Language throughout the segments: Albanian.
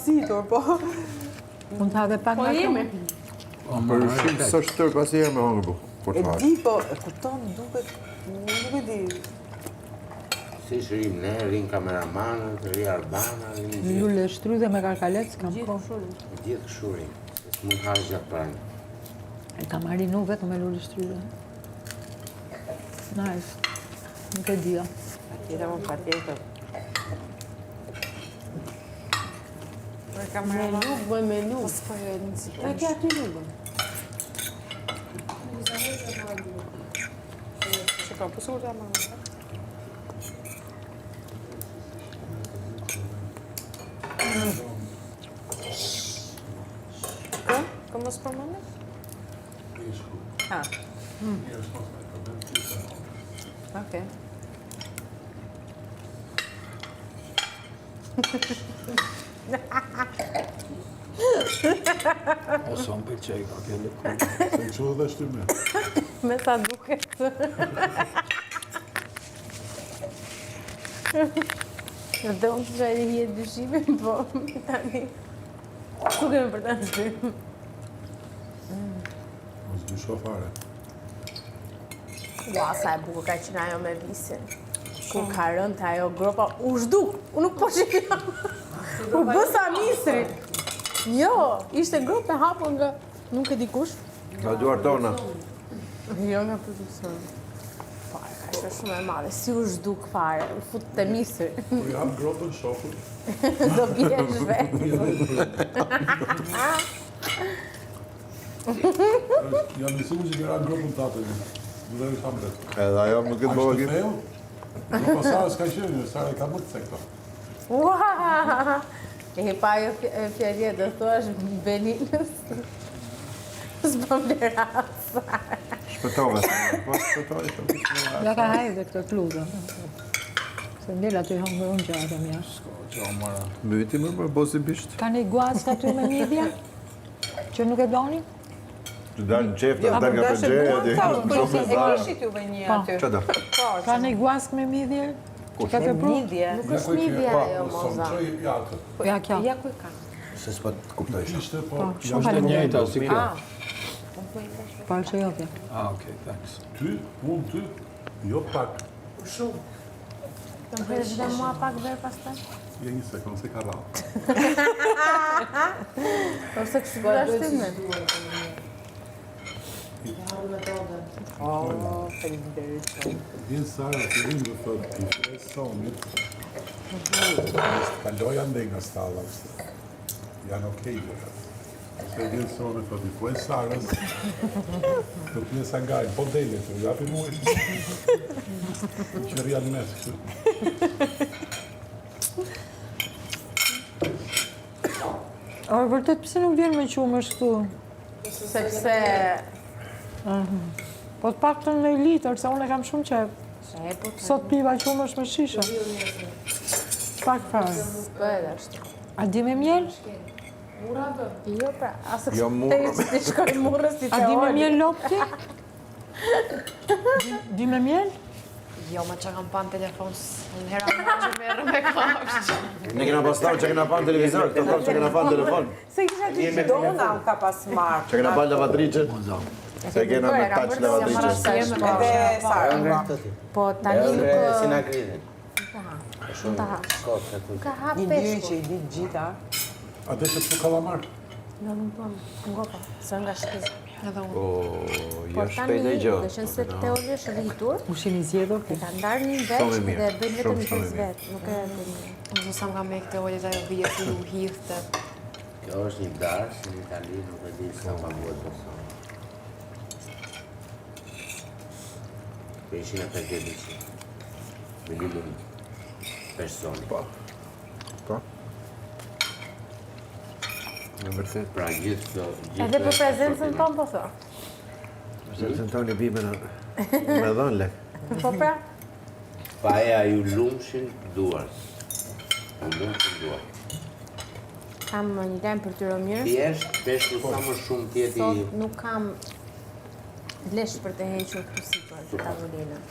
zitur, po. Mund të ha dhe pak nga këmë? Për shumë së shtërë pasi herë me hangër bu. E di, po, e kupton, duket, nuk e di. Si shrim ne, rin kameramanët, rin Arbana, rin gjithë. Lule shtrydhe me karkalet, s'kam kohë. Gjithë shurin, se s'mund ka gjatë pranë. E kam marinu vetëm me lule shtrydhe. Nice. Nuk e dia. Patjetër, më patjetër. Me luk, bëj me luk. Po s'po e në si E ke aty lukën. që ka pësur të amë. Kom mos përmëne? Ha. Okej. Ose më pëlqej ka kjo lëkurë. Se i kështu dhe shtyme. Me sa duket. Dhe unë të shajtë hi e dyshime, po tani. Ku kemi për të nështym? Mos dysho fare. Ua, sa e bukur ka qenë ajo me visin. Kur ka rënë të ajo gropa, u zhduk. Unë nuk po shikjam. U bësa misri. Jo, ishte grop e hapur nga nuk e di kush. Nga duar tona. Jo nga produksion. Fare, ka ishte shumë e madhe. Si u zhduk fare, u fut të misri. Kur i hap gropën shokut. Do bjesh vetë. Jam mësuar që kera gropën tatë. Dhe i tham vetë. Edhe ajo nuk e të bëva Ashtë gjithë. theu? Grupa Sara s'ka qenë, Sara i ka më të sekta. Ua! E pa jo fjalje, do thuash Beninës. S'bëm lerasa. Shpëtove. Po shpëtove. Ja ka hajde këtë kludën. Se ndel aty hangër unë gjatë e mja. Qa mara. Myti më për bosi bisht. Ka një guask aty me midhja? Që nuk e doni? Të dalë në qeftë, Jo, të dalë nga përgjeja. e kishit juve një aty. Që do? Ka një guask me midhje? Që ka të pru? Midje. Nuk është midhja ajo, moza. Jatë. Ja kjo. Ja ku i ka. Se s'pa të kuptoj. Ishte, po, Shumë Është e njëjta si kjo. Pa që jo kjo. Ah, okay, thanks. ty, unë ty, jo pak. Të më përës dhe mua pak verë pastaj? Je një sekundë, se ka rallë. Ose kështë bërë shtyme? Vjen Sara të rinë dhe thot, i fresë sonit, kaloja ndaj nga stalla, janë okej dhe. Se vjen sonit, thot, i fresë Sarës, të pjesa ngajnë, po dele të japi muaj. Që rjanë mes, kështu. O, vërtet, pse nuk vjen me qumë është këtu? Sepse... Po të pak të në litër, se unë e kam shumë qep. Sot piva qumë është me shisha. Pak farë. Po edhe është. A di me mjel? Jo pra, asë Jo, kështë murë. të ti shkoj murës ti A të di me oli. mjel lopti? Di me mjel? Jo, ma që kam pa në telefon, në hera më që merë me kafsh. Ne kena pas tavë që kena pa në televizor, këto tavë që kena pa në telefon. Se kisha që që Dona ka pas marrë. Që kena pa lavatrice. Se kena me touch lavatrice. Edhe Sara. Po tani nuk... Si na gridin. Shumë të ha. Shkot, se tu. Ka ha Një dy peshku. që i di gjitha. A dhe që të kalamar? Jo, nuk po, ngopa, së nga shpiz. Edhe unë. O, jo Por tani, shpejt e gjë. dhe qenë se teori është rritur, Ushin i zjedhur e këtë. ka ndarë një Shumë veç e mirë, dhe bëjnë vetëm shumë një mirë. vetë, nuk e të një. Unë sa më ka me këtë olit ajo vjetë u hithë. Kjo është një dash në Itali, nuk e di sa paguhet person. Për 150 minimum personi. Po. Në mërthet. Pra gjithë këto... Edhe për prezencën tonë, po thë. Se të toni bime në... Me dhënë lek. Po pra, Paja ju lumshin duart. Ju lumshin duart. kam një lajm për tyro mirë. Thjesht, peshku sa më shumë tjeti... Sot nuk kam lesh për të hequr këtu sipër të tavolinën.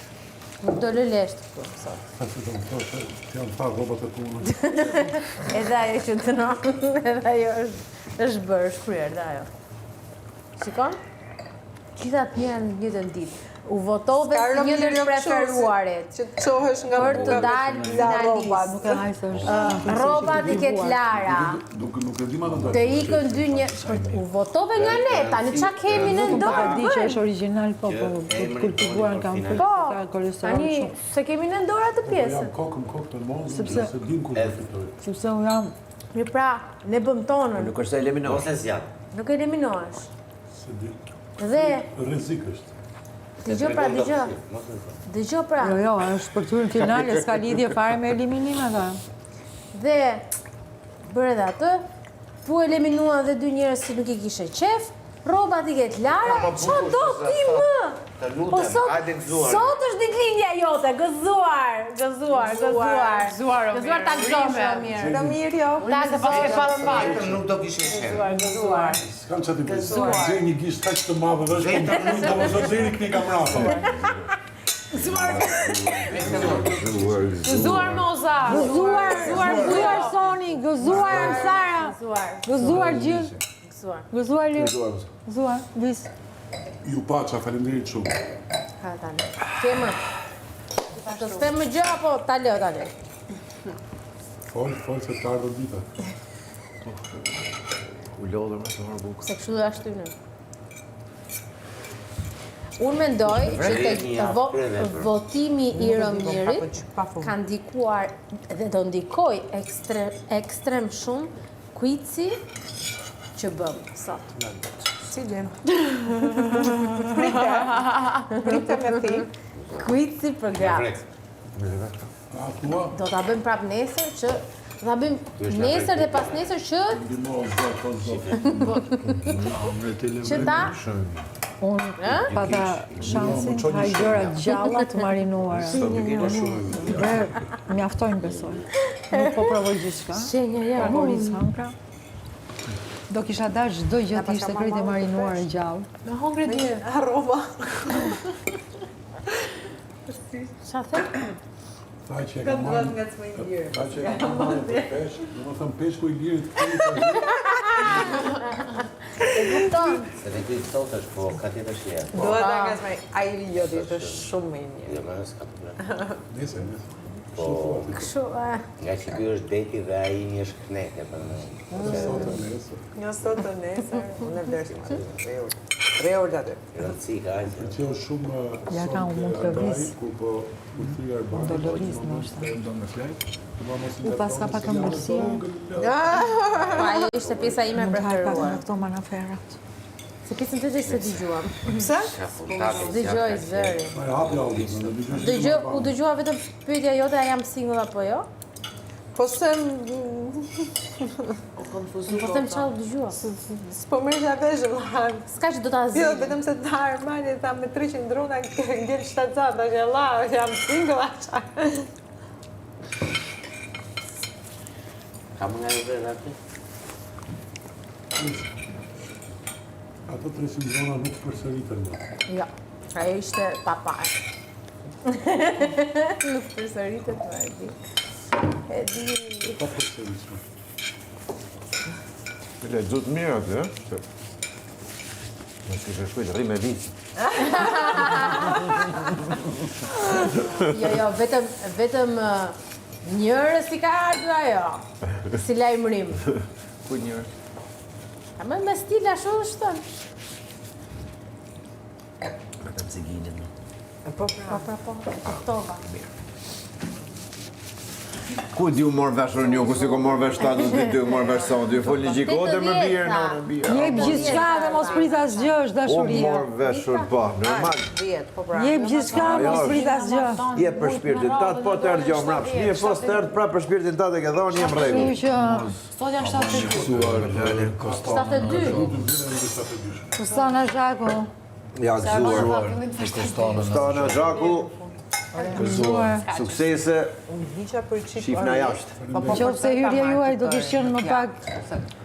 Nuk do lësht këtu sot. Pasi të më thoshe, janë tha rrobat e punës. Edhe ajo që të nëmë, edhe ajo është bërë, është kryer, dhe ajo. Shikon? Gjitha të njërë në njëtën ditë. U votove si një ndër preferuarit. Që të qohesh nga Për të dalë finalist. Nuk e hajtë është. Rrobat i ketë Lara. Nuk e di ma të Të ikën dy një... U votove nga ne, tani qa kemi në ndorë? Di që është original, po kultivuar kam fërë, ka kolesterol Tani, shumë. se kemi në ndorë atë pjesën. Jam kokën të mozën, Sepse- se din kur të fitoj. Sepse unë jam Mirë pra, ne bëm tonën, Nuk është se eliminosh. Ose zjat. nuk eliminohesh. Se di. Dhe, Rrezik është. dëgjoj pra, dëgjoj. Dëgjoj pra. Jo, është për turën finale, s'ka lidhje fare me eliminim ata. Dhe, bërë edhe atë, pu eliminuan dhe dy njerëz që nuk i kishe qef, rrobat i ketë Lara, qa do ti më? Të Po lutem, sot, hajde gëzuar. sot është ditëlindja jote, gëzuar. Gëzuar, Gëzuar ta gëzosh mirë. Ramir, jo. Ta gëzosh falën mbajtur. Vetëm nuk do kishe qenë. Gëzuar. S'kan që t'i përsi. Gjej një gisht kaq të madhe dhe është për të do më zot deri këni kam rafa. Gëzuar Moza. Gëzuar Soni, gëzuar Sara, gëzuar Gjil, Gëzuar. gëzuar Lir, gëzuar Vis. Ju paqa, faleminderit shumë. Ha tani. Kemë. Do të them më gjë apo ta lë tani? Fol se të ardhën dita. U lodhër me të marrë bukë. Se kështu dhe ashtu në. Unë mendoj që votimi i Rëmirit ka ndikuar dhe do ndikoj ekstrem shumë kuici që bëm sot. Si gjem. Prite me ti. Kuici për gratë. A tua, Do ta bëjmë prap nesër që do ta bëjmë nesër dhe pas nesër që ndimohë zot. ta Unë pata shansin ka i gjëra gjalla të marinuara. Dhe mjaftojnë besoj. Nuk po provoj gjithçka. shenja ja. Pagoris hankra. Do kisha dash çdo gjë të ishte krejt e marinuar e gjallë. Me hongre dje. Arroba. Qa the? Ta që e ka marrë, ta që e ka marrë për peshk, do më thëmë peshku i lirit Kupton? Se dhe këtë sot është, po ka tjetë është jetë. Duhet të nga smaj, a i joti është shumë më i mirë. Jo, më nësë ka problem. Nese. Po, Kështu, nga që ky është deti dhe ai një është kneke për në. Nga sot të nesër, unë e vlerësim atë. Reur të aty. Rëndësi ka aqë. Që është shumë... Ja ka unë mund të lëviz. Ku po u thyar bërë. Do lëviz ndoshta. Do me flek. U pas ka pak ëmbëlsi. po ajo ishte pjesa ime e Mund të haj pak preferuar. në këto manaferat. Se pjesën të se dëgjuam. Pse? Dëgjoj zëri. Ma e hapja u U dëgjua vetëm pyetja jote, a jam single apo jo? Po se... Po them çfarë dëgjua. S'po mërë që vesh vëllan. S'ka që do ta Jo, zgjidh. vetëm se ta Armani tha me 300 drona ngel shtatzat, është e la, jam single aqa. Ka më nga e vërë aty? Ato 300 zona nuk përsëritën më. Jo, ajo ishte pa parë. Nuk përsëritet më e di. E di. Pa përsëritën. Le dzut mirë aty, e? Nësë kështë shkujtë, rri me vici. Jo, vetëm njërës i ka ardhur ajo. Si lajmërim. Ku njërë? A më me stil ashtu është. Vetëm ciginin. Po, kuptova. Ku di u morë veshër një, ku si ku morë vesh 72, morë vesh sa, dy fol një gjikote më birë, në birë. Jep gjithçka dhe mos prit asgjë, është U dashuria. morë veshër, po, normal. 10, po pra. Jep gjithçka, mos prit asgjë. Je për shpirtin tatë, po të erdhë gjom rapsh. Një po të erdhë pra për shpirtin tatë e ke dhonë, jem rregull. Kështu që Sot janë 72. 72. Kostana Zhaku, Ja, gëzuar. Kostanën. Stana Zhaku, Suksese, Hiqa për qip. shifna jashtë. Qofse hyrja juaj do të qenë më pak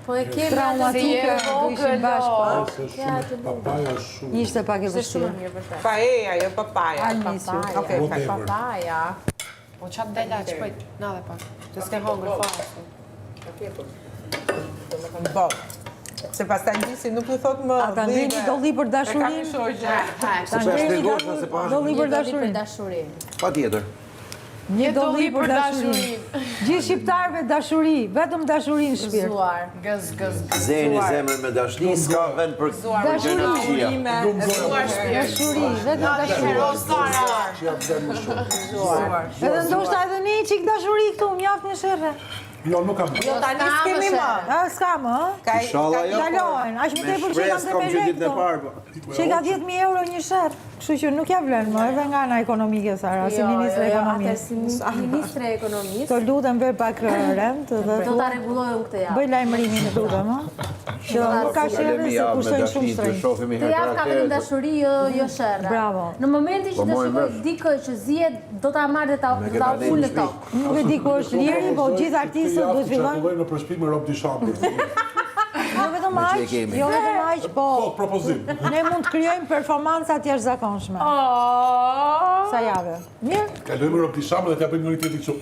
Po e kemi traumatike, do ishim bashkë. Se shumë papaja është shumë. Ishte pak e Ishte shumë vështirë. mirë vërtet. Paeja, jo papaja. Almisi. Okej, Whatever. Papaja. Po qatë dela, shpejt, na dhe pak. Të s'ke hongër fare. Po. Se pas ta njësi nuk i thot më... Ata ngreni dolli për dashurinë. Se po e shpjegosh nëse po Dolli ashtë. për Për dashurinë. dashurin. Pa tjetër. Një dolli për dashurinë. Gjithë shqiptarëve dashuri, vetëm dashuri në shpirt. Zuar. Gëz. Zeni zemër me dashni, s'ka vend për gjëra të këqija. Dashuri, vetëm dashuri. Edhe ndoshta edhe ne një çik dashuri këtu, mjaft një sherrë. Jo, nuk kam. Jo, tani s'kemi më. S'ka më, ë? Inshallah jo. Kalohen, aq më Me tepër që shpresë kanë kam të që ditën e këto. parë. Po. Që ka 10.000 euro një sherr. Kështu që nuk ja vlen më, edhe nga ana ekonomike Sara, si ministre Atë ekonomisë. si ministre e ekonomisë. Të lutem bëj pak rent dhe Do ta rregullojmë këtë javë. bëj lajmërimin të lutem, ë? Që nuk ka sherrë se kushtojnë shumë Të shtrenjtë. shohemi Të herë javë ka vetëm dashuri, jo sherrë. Bravo. Në momentin që Po, të mojnë shikoj vesh. dikë që zihet, do ta marrë dhe ta ullë në tokë. Nuk e di ku është liri, po gjithë artistët duhet fillojnë. Çfarë në përshpim me rob di shambre. Jo vetëm që e aq, kemi. jo vetëm aq, Po, po propozim. ne mund të krijojmë performanca të jashtëzakonshme. Sa javë. Mirë. Kalojmë rob di shambre dhe t'ja bëjmë një tjetër kështu.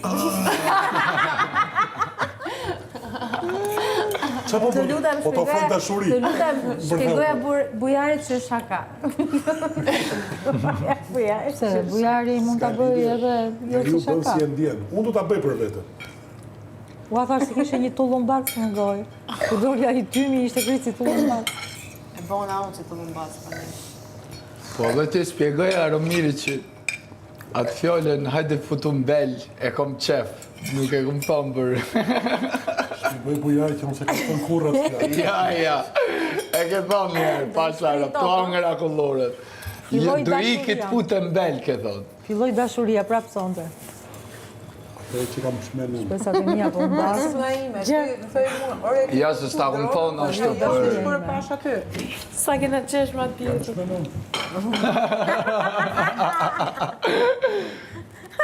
Çfarë po Të lutem po të ofron dashuri. Të lutem shpjegoja bujarit që është shaka. Bujarit. Se bujari mund ta bëj edhe jo Ju si bën shaka. si e ndjen. Unë do ta bëj për vete. Ua thash se kishe një tullumbac në gojë. Ku dolja i tymi ishte krejt si tullumbac. E bona unë që të më mbasë. Po dhe ti spjegoj Aromiri që atë fjallën hajde futu mbel e kom qef, nuk e kom thonë për... Bëj bujaj që unë se kam kurrët. Ja, e ke thonë njerë, pasara, to angëra kullorët. Filloj Do i dashuria. këtë futë mbel, ke thonë. Filloi dashuria prapë sonte. Dhe që kam shmenur. Besa të mia po mbas. Nga ime, ti thoj mua, ore... Ja, se s'ta kun thonë ashtu për... Për pash aty. Sa kena qesh ma tjetë.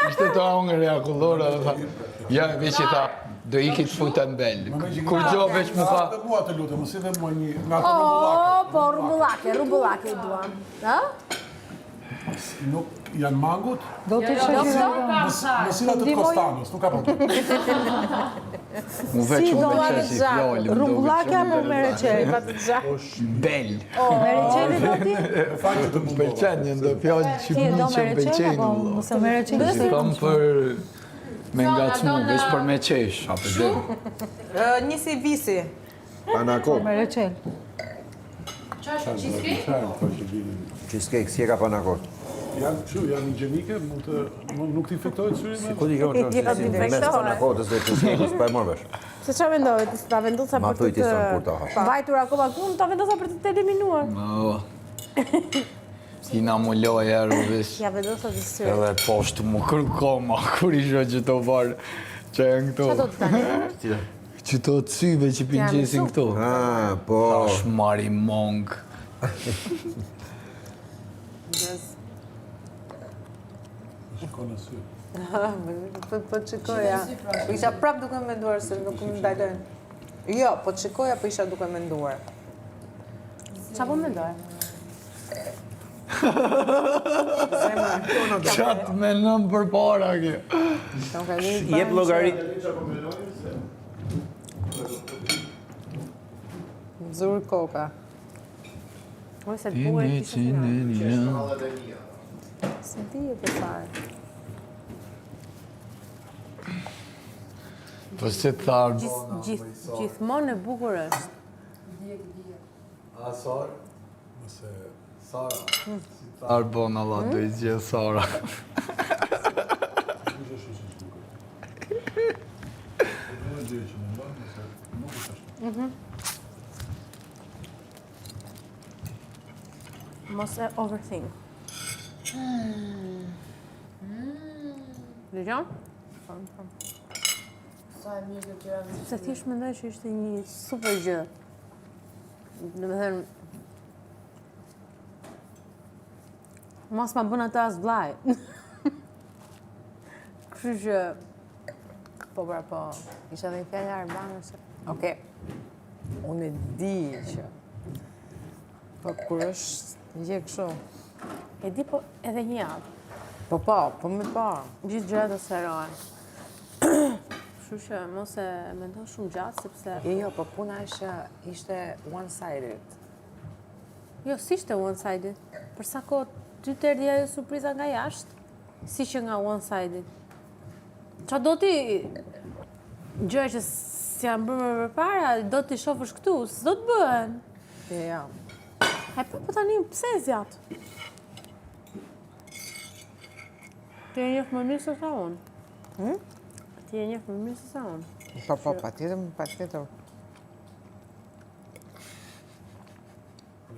Ishte to angëra kullorët dhe tha, ja, veç i tha, do i këtë futë mbel. Kur gjo veç mu tha, Dhe mua të lutem, mos i dhe mua një nga të Po, rumbullake i duam. Ha? Nuk janë mangut, Do të shoqëroj. mos i dhe të Kostanos, nuk ka problem. mu veç Si mu do veç e si fjallim. Rumbullake apo me reçel? Bel. Me reçeli do ti? E fakt që të Më pëlqen një ndo fjallë që Ti e mi do që me më reçel pëlqenë. apo mëse me reçel? Si thom për me ngacmu, veç për me qesh, apo dhe. Nisi visi. Panakot. Me reçel. Cheesecake, si e ka panakot. Janë kështu, janë higjienike, nuk t'infektojnë syrin me... Ku di kjo që Jo, si mes t'infektohet. panakotës dhe cheesecake-ës pa e morë vesh. Se çfarë mendove? Ta vendosa Ma për thuj ti të son kur ta hash. vajtur akoma ku ta vendosa për të eliminuar. Tina mu loj e rrëvis. Ja vendosa të syri. Edhe poshtë mu kërë koma, kur isho që të varë që e në këto. Çfarë do të tani? Që të cyve që pinqesin këto. Ah, po. Tash mari mong. Shiko në sy. Po qikoja. Po isha prap duke menduar se nuk më ndalojnë. Jo, po qikoja po isha duke menduar. Çfarë po mendoj? Qatë me nëm për para kjo. Jep llogarit. Zur koka. Oj, se të bukur e kisha thënë. Se di e të fare. Po se të tharë. Gjithmonë e bukur është. A Sara? Nëse... Sara. Tharë bon Allah, do i zgjë Sara. Mos e overthink. Dëgjon? Sa e mirë të gjëra. Se thjesht mendoj që ishte një super gjë. Domethënë mos ma bën atë as vllaj. Kështu që po, isha dhe një fjallë Arbanës. Oke, unë e di që po kur është një kështu. E di po edhe një javë. Po me pa. Gjithë gjërat do serohen. Kështu që mos e mendon shumë gjatë sepse Jo, po puna ishte one-sided. jo, si ishte one-sided. Për sa kohë ty të erdhi ajo surpriza nga jashtë, si që nga one-sided. Qa do ti gjëra që s'janë bërë më përpara, do t'i shofësh këtu, s'do të bëhen. Ja. E po tani pse e zjat? Ti e njeh më mirë se sa unë. Ti e njeh më mirë se sa unë. Po, patjetër.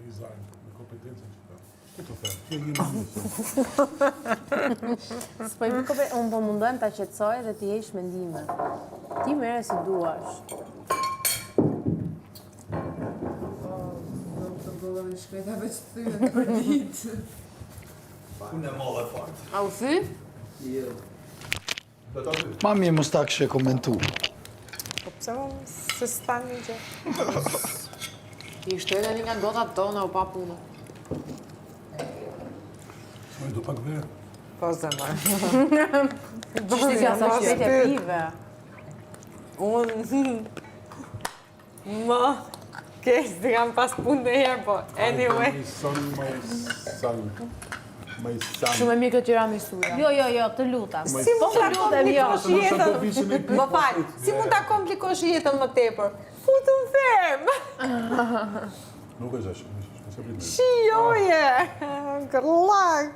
I zarë, me kompetencën që ka. Ku të thëmë? Kje një mësë. S'po i bëj unë po mundohem ta qetësoj dhe t'i jesh mendime. Ti merre si duash. A u thy? Mami mos ta këshe komentu. Po pse se s'tani që? Ishte edhe një nga gotat tona u pa punë. Oj, do pak verë. Po zemër. Qishti që sa shpet e pive. Unë... Më... Kesh, të kam pas punë dhe herë, po anyway. My son, my son. Shumë e mirë këtë tiramisuja. Jo, të lutem. Si mund ta komplikosh jetën? jetën? Më fal, si mund ta komplikosh jetën më tepër? Futu në ferm. Nuk është ashtu, nëse bëjmë. Shijoje. Kërllak.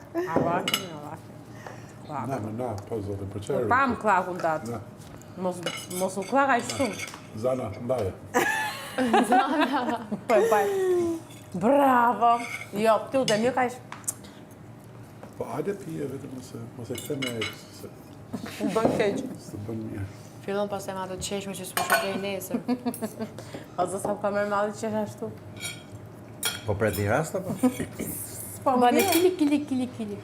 Na, po zote, për çfarë? Pam klakun datë. Na, Mos u klak aq shumë. Zana, ndaje. Po. Bravo. Jo, të lutem, jo kaq. Po hajde pije vetëm mos e kthem me se Bën keq. të bën mirë. Fillon pas e ma të qeshme që s'po shokej nesër. Ose sa ka merr malli që është ashtu. Po pret një rast apo? Po më ne kili.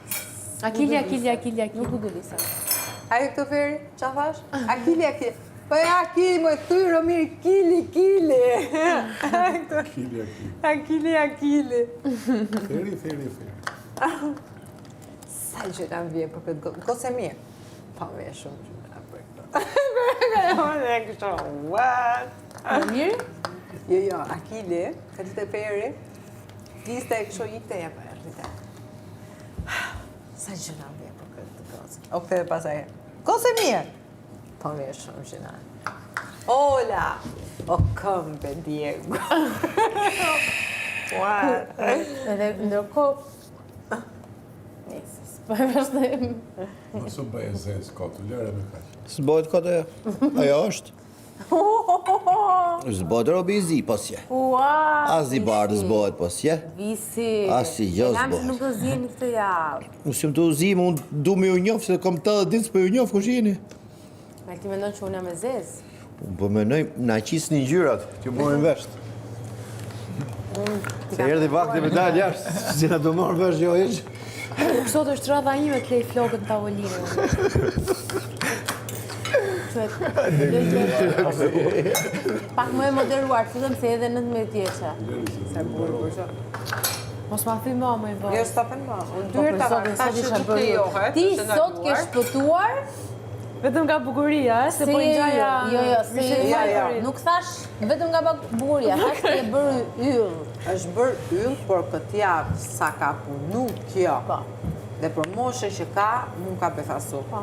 Akili. Nuk u di sa. Ai këto feri, qa thash? Akili. Po e akili, më thuj Romiri, kili. Kili. Akili. Feri. Sa që kam vje për këtë gose mirë. Pa me shumë që me për këtë. Unë e kështë, what? Mirë? Jo, akili, këtë të feri, piste e kështë ikte e për rrite. Sa që kam vje për këtë gose. O këtë e pasaj, gose mirë. Pa me shumë që na. Ola! O këmbe, Diego. What? Edhe ndërkohë po e vazhdojmë. Mos u bëj zez kotu, lëre me kaq. S'bëhet kote, ajo është. S'bëhet robi i zi, posje. Ua! As i bardë s'bëhet, posje. Visi. Asi, jo Lam që s'bëhet. nuk do zjeni këtë javë. Unë si më të uzim, unë du me ju njofë, se kom të dhe ditë s'po ju njofë, kush jeni? Me ti mendon që unë jam e zezë. Unë po menoj, na qisë një gjyrat, që morën vesh. Se erdi vakti me dalë jashtë, si na do morën vesh jo ish. Sot është radha ime të lej flokët në tavolinë. Pak më e moderuar, fillim se edhe 19 vjeçë. Sa burë për shumë. Mos ma thuj më i Jo, vërë. s'ta thënë ma. Unë Po, dyrë për ta zotin, sot isha bërë. johet. Ti sot ke shpëtuar Vetëm nga bukuria, se po i gjaja... Ja. Nuk thash vetëm nga bukuria, thash ke bërë yll. Është bërë yll, por këtë javë sa ka punu kjo. Po. Dhe për moshën që ka, mun ka befasu. Po,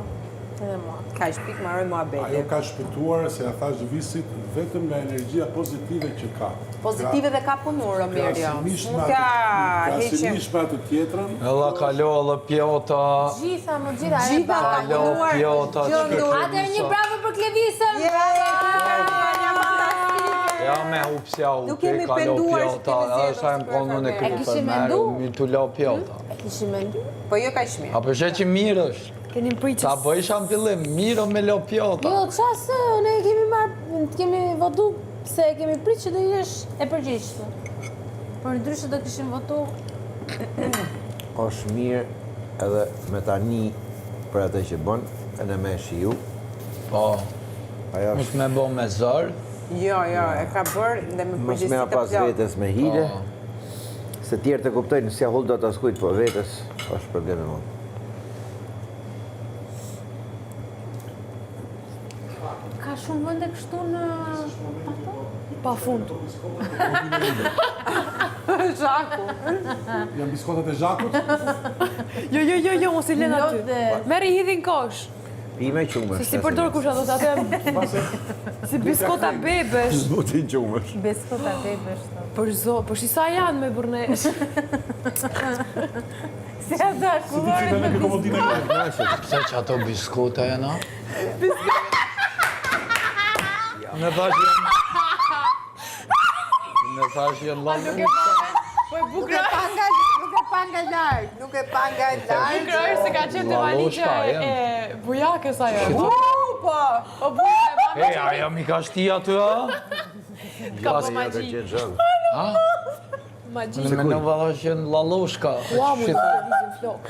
edhe mua. Ka shpik marrë mua Ajo bete. ka shpëtuar se ja thash visit vetëm nga energjia pozitive që ka. Pozitive dhe ka punu, Romerio. Krasimisht Nuk me ka atë- heqim. krasimisht me atë tjetrën, Ella kalo, ella pjota. Gjitha, Gjitha ka Kalo, punuar, pjota, gjëndur. Atëherë një bravo për Klevisën. Ja me hupsja u Nuk pe kemi kalo penduar që pjota, kemi zgjedhur edhe sa e më konë në super kërë E për kishim merë, mendu? mi të lo pjota. E kishim mendu? Po jo ka shmirë. A përshë që mirë është. Keni pritës. Ta bëjsha në fillim, mirë me lo pjota. Jo, qasë, ne kemi marrë, kemi votu se kemi pritë që do jesh e përgjithshme. Por ndryshe do kishim votu. Është mirë edhe me tani për atë që bën, Edhe me shiu. Po, Ajo mos është me bo me zër. Jo, e ka bërë dhe me mos përgjithësi me të pas plot. vetës me hile. Se tjerë të kuptojnë, si ahull do të askujt, po vetës është problem e mund. Ka shumë vende kështu në pa fund. Zhaku. Janë biskotat e Zhakut? Jo, mos i lën aty. Merri hidhin kosh. Pime qumësh. Si përdor kush ato atë si biskota bebesh. Zbutin qumësh. Beskota bebesh. Për zo, po shi sa janë me burnesh. Se ata kulloret me komodinë e Pse që ato biskota jena? Në thash jenë lalu. Po e bukur. Nuk e pa nga larg. Bukur se ka qenë te valixha e bujakës ajo. Po. O buja e E, aja mi ka shti aty, a? ka po magji. Magji. Në me në valla që jenë lalushka. Ua, mu të vizin flok.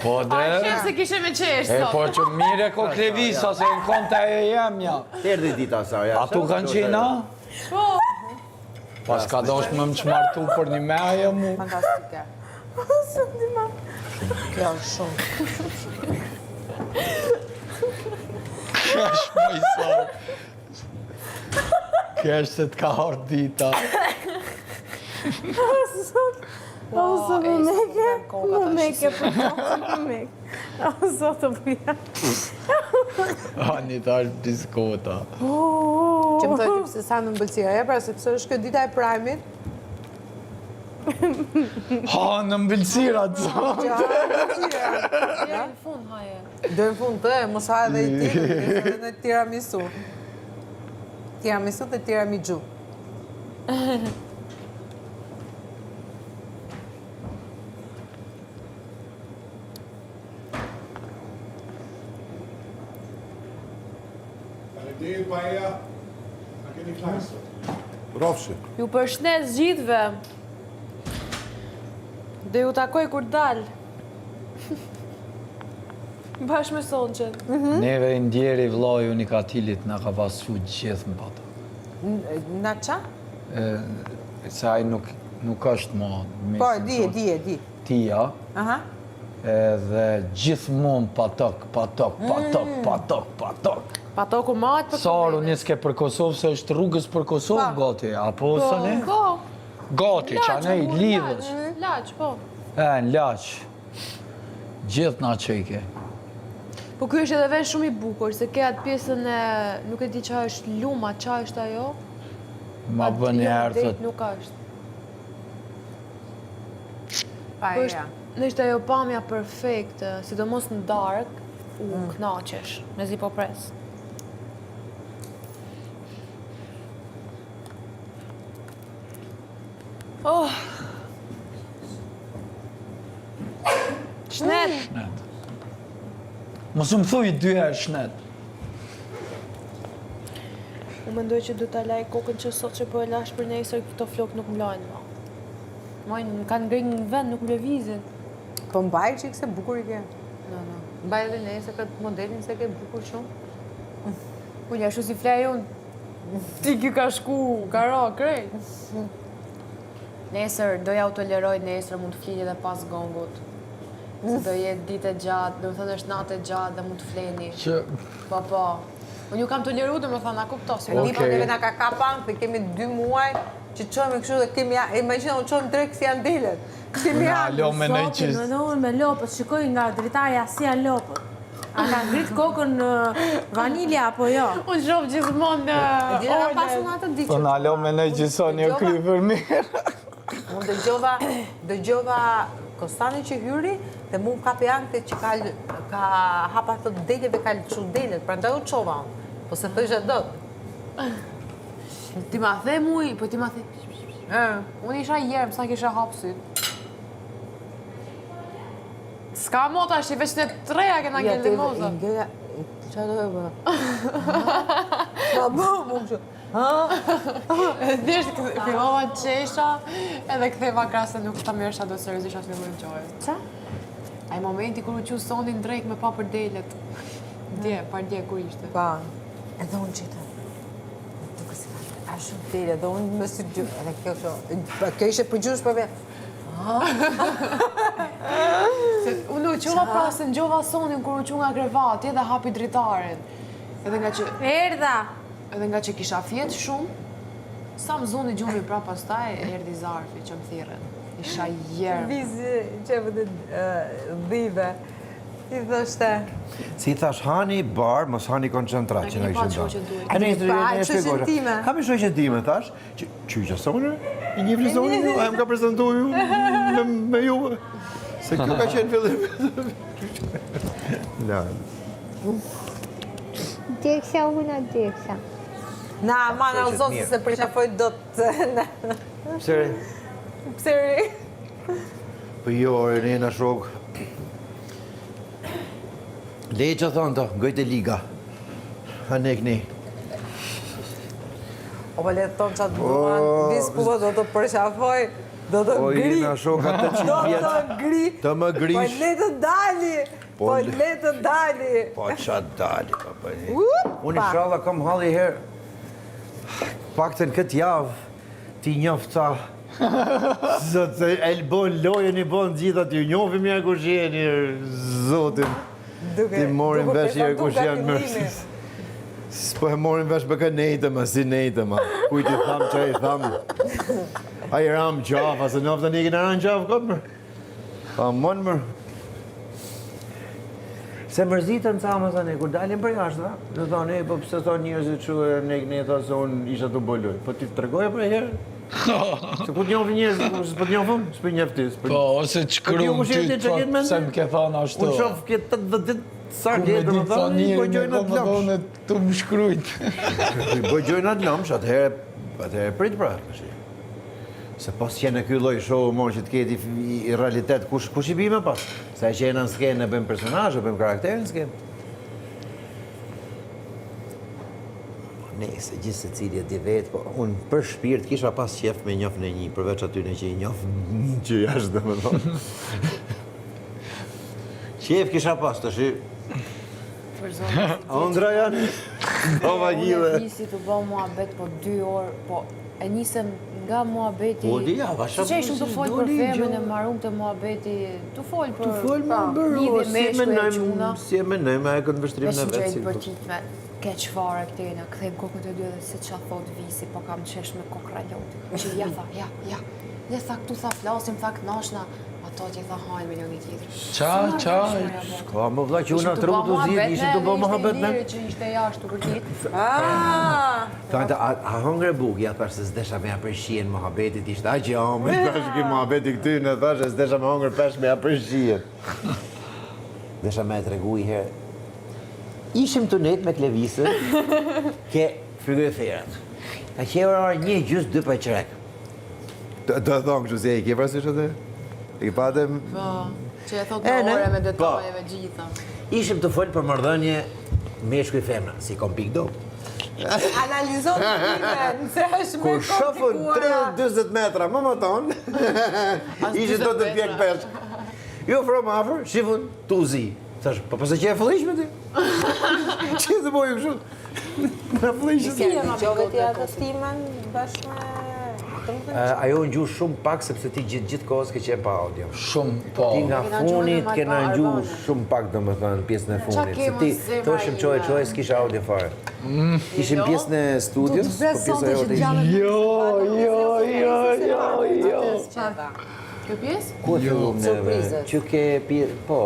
Po A dhe... qenë se kishe me qesh, E po që mire ko klevisa se në konta e jemja. Erdi dita sa, ja. Atu kanë qena? Po, Pas ka dosh me më qmartu për një me aja mu. Fantastike. Kjo është shumë. Kesh më i sarë. Kesh se t'ka ardë dita. O, së më meke, O, zotë buja. Ani ta është biskota. Që më thojtë se sa në mbëlsira, pra sepse është kjo dita e prajmit. Ha, në mbëlsirat, zonë. ja në fund haje. Do në fund të mos ha edhe i ti, edhe në tiramisu. Tiramisu dhe tiramixhu. Faleminderit paella. Na keni klajsë. Rofshi. Ju përshnes gjithve. Dhe ju takoj kur dal. Bashkë me Sonqen. Neve i ndjeri vllai unë i katilit na ka pasu gjithë më pato. Na qa? Se ai nuk është më Po, di. tia, Aha. edhe gjithmonë patok. Pato ku matë për Saru njëske për Kosovë, se është rrugës për Kosovë gati, apo së ne? Po, Gati, që ne i lidhës. Laq, po. Në laqë. Gjithë na qeke. Po ky është edhe vend shumë i bukur, se ke atë pjesën e, nuk e di qa është luma, qa është ajo? Ma bën një herë të... të... Nuk është. Po Paella. është, është ajo pamja perfekte, sidomos në dark, u knaqesh, me zi po pres. Oh! Shnet! Shnet. Mos më thuj 2 herë shnet. U mendoj që du t'a laj kokën që sot që po e lash për nesër, këto flok nuk më lajnë, ma. Majnë, më kanë ngrej në vend, nuk më lëvizin. Po mbaj që i këse bukur i ke. No. Mbaj edhe nese këtë modelin se ke bukur shumë. Unë ashtu si flej unë, ti kjo ka shku, ka ra, krejt. Nesër, doja u toleroj nesër, mund të flinj edhe pas gongut. Se do jetë ditë e gjatë, do më thënë është natë e gjatë dhe mund të fleni. Që... Po. Unë ju kam toleru dhe më thënë, a kuptosi. Një për neve nga ka kapan, për kemi 2 muaj, që qojme kështu dhe kemi, imagina unë qojme 3 kësi janë delet. Kemi Alo me në qist. Unë me lopët, shikoj nga dritarja si janë lopët. A ka ngrit kokën vanilja apo jo? Unë shumë gjithmonë në... Dile ka pasun atë diqë. Po në alo me në gjison një kry për mirë. Unë dëgjova Kostani që hyri dhe mu kapi ankte që ka hapa të deleve, ka lëqu delet, pra ndaj u qova unë, po se thësha dot. Ti ma the muj, po ti ma the... Unë isha jermë, sa kisha hapë sytë. Ska mota, është i veç në 3 kena ngellë limoza. Qa do e bë? Ma bë, mu kështu. Thjesht fillova qesha edhe ktheva krasë nuk ta merrsha do seriozisht as filloj gjojë. Qa? Ai momenti kur u qu sonin drejt me pa për delet. Dje kur ishte. Pa, edhe unë qita. Duke si ka, a shumë tele, edhe unë më së gjë, edhe kjo ishe për gjush për vetë. Unë u quva pra se në gjova sonin kur u qu nga krevati edhe hapi dritaren. Edhe nga që kisha fjetë shumë, sa më zoni gjumi pra pastaj, erdi zarfi që më thirën. Isha jerë. Vizi që vëtë dhive. I thoshte. Si thash, hani bar, mos hani koncentrat që në ishën da. A shoqen time. Kam i shoqen time, thash, që sonë, i një vrizoni ju, a më ka prezentu ju me ju. Se kjo ka qenë fillim. Djeksha una djeksha. Na, mana o zotë se përshafoj do të... Pësëri? Pësëri? Po jo, e në shok. Lejë që thonë të, gojtë e liga. A ne këni. O për letë tonë që atë buduan, dispuva do të përshafoj, do të O gri. i në shok atë të qitë vjetë. Do të gri. Të më grish. Po letë dali. Po letë dali. Po qatë dali. Unë i shralla kam halli herë. Pakten këtë javë, ti njofë ta. Zotë, e bon lojën i bon gjitha, ti njofë mja kush jeni, zotin. Ti morin vesh jere kush janë mërës. Po e morin vesh bëka nejtë ma, si nejtë ma. Kujti thamë që i thamë. A i ramë gjafë, asë njofë të një kënë ramë gjafë, këtë mërë. Pa monë mërë. Se mërzitën ca më thënë, kur dalin për jashtë, da? Dhe thonë, po pëse thonë njërëzit që ne thonë se unë isha të boloj. Po ti të tërgoja për e herë? Se po të njofë njërëzit, se po të njofëm, s'pe njeftis. Po, ose që krum ty të se më ke thonë ashtu. Unë shofë këtë 80 sa Ku me kjetë, ditë më sa thonë, njërë, po gjojnë atë lëmsh. në të më shkrujt. Po gjojnë atë lëmsh, atëherë prit pra. Se pas qenë e ky lloj show mor që të keti i realitet, kush i bime pas? Se që jena në skenë e bëjmë personazhe, bëjmë karakterin në skenë. Nese, gjithë se cili e di vetë, po unë për shpirt kisha pas qef me njof në një, përveç atyne që i njof që jashtë dhe më thonë. Qef kisha pas të shi. Ondra janë, do vagile. Unë e visi të bëmë muhabet po 2 orë, po e nisem nga muhabeti... Po, di, ja, vasha që ishëm të folë për femën e marum të muhabeti, të folë për... Të folë më bërë, lidhje meshkuj e quna. si e menojmë, a e këtë vështrim në Besim që vetë. e të përqit me keq fare këtejna, këthejmë kokën të dy dhe se qa thot visi, po kam qesh me kokra lotë. Që ja tha, ja. Dhe tha këtu tha flasim, tha kënashna, ato që tha hajnë milioni tjetër. Qa? Ka më vla që unë atërru të zhjith, ishim të bëmë muhabet me. Ishte lirë që ishte jashtë të kërkit. Thajte, a hongre buk, ja thash se s'desha me apërshien muhabetit, ishte a që me thash ki muhabeti këty, në thash se s'desha me hongre pesh me apërshien. Desha me e tregu i herë. Ishim të net me klevisën, ke frigoj ferat. Ka që orë 1 2 për qrek. Do thonë kështu se e ke parasysh atë? E ke patem? Po, që e thot në ore me detajeve gjitha. Ishim të folë për mardhënje meshkuj femra, si kom pik do. Analizon të timen, se është me Kur shofën komplikuara. 20 metra, më tonë, ishim të të pjek pesh. Jo from afër, shifën tuzi. Thash, po pëse që e fëllishme ti? Që të bojë kështu? Në fëllishme. Gjove ti atë timen bashkë me... Ajo në gjuhë shumë pak, sepse ti gjithë kohës ke qenë pa audio. Shumë, po. Ti nga funit ke në gjuhë shumë pak, do më thënë, pjesën e funit. Se ti të është qoje, s'kisha audio fare. Ishim pjesën e studios, po pjesë e orë Jo. Kjo pjesë? Ku e fillum neve? Që ke pjesë, po,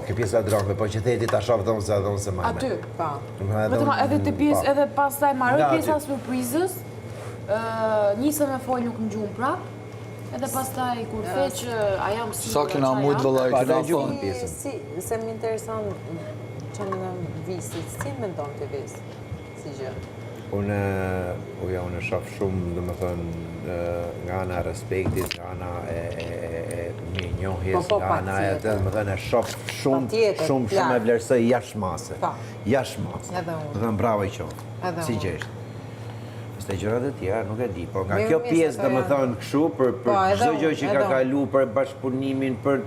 ke pjesa dronëve, po që theti ta shofë dhonë se ma me. Aty, Pa. Vetëm edhe të pjesë, edhe pas taj marrë pjesa surprizës, nisëm e folë nuk më gjumë prap, edhe pas taj kur the që a jam si... Sa kena mujtë vëllaj, kena gjumë thonë. pjesën. Se më intereson që në visit, si me ndonë të vis, si gjë? Unë shof shumë, dhe më thënë, nga ana respektit, nga ana e një njohjes, nga ana e dhe më thënë, e shof shumë e vlerësoj jashtë mase. Jashtë mase. Edhe unë. Dhe thënë, bravo i qofë. Edhe Si unë. gjeshtë. Së gjërat e tjera, nuk e di, po nga kjo pjesë, dhe më thënë, këshu, për çdo gjë që ka kalu, për bashkëpunimin, për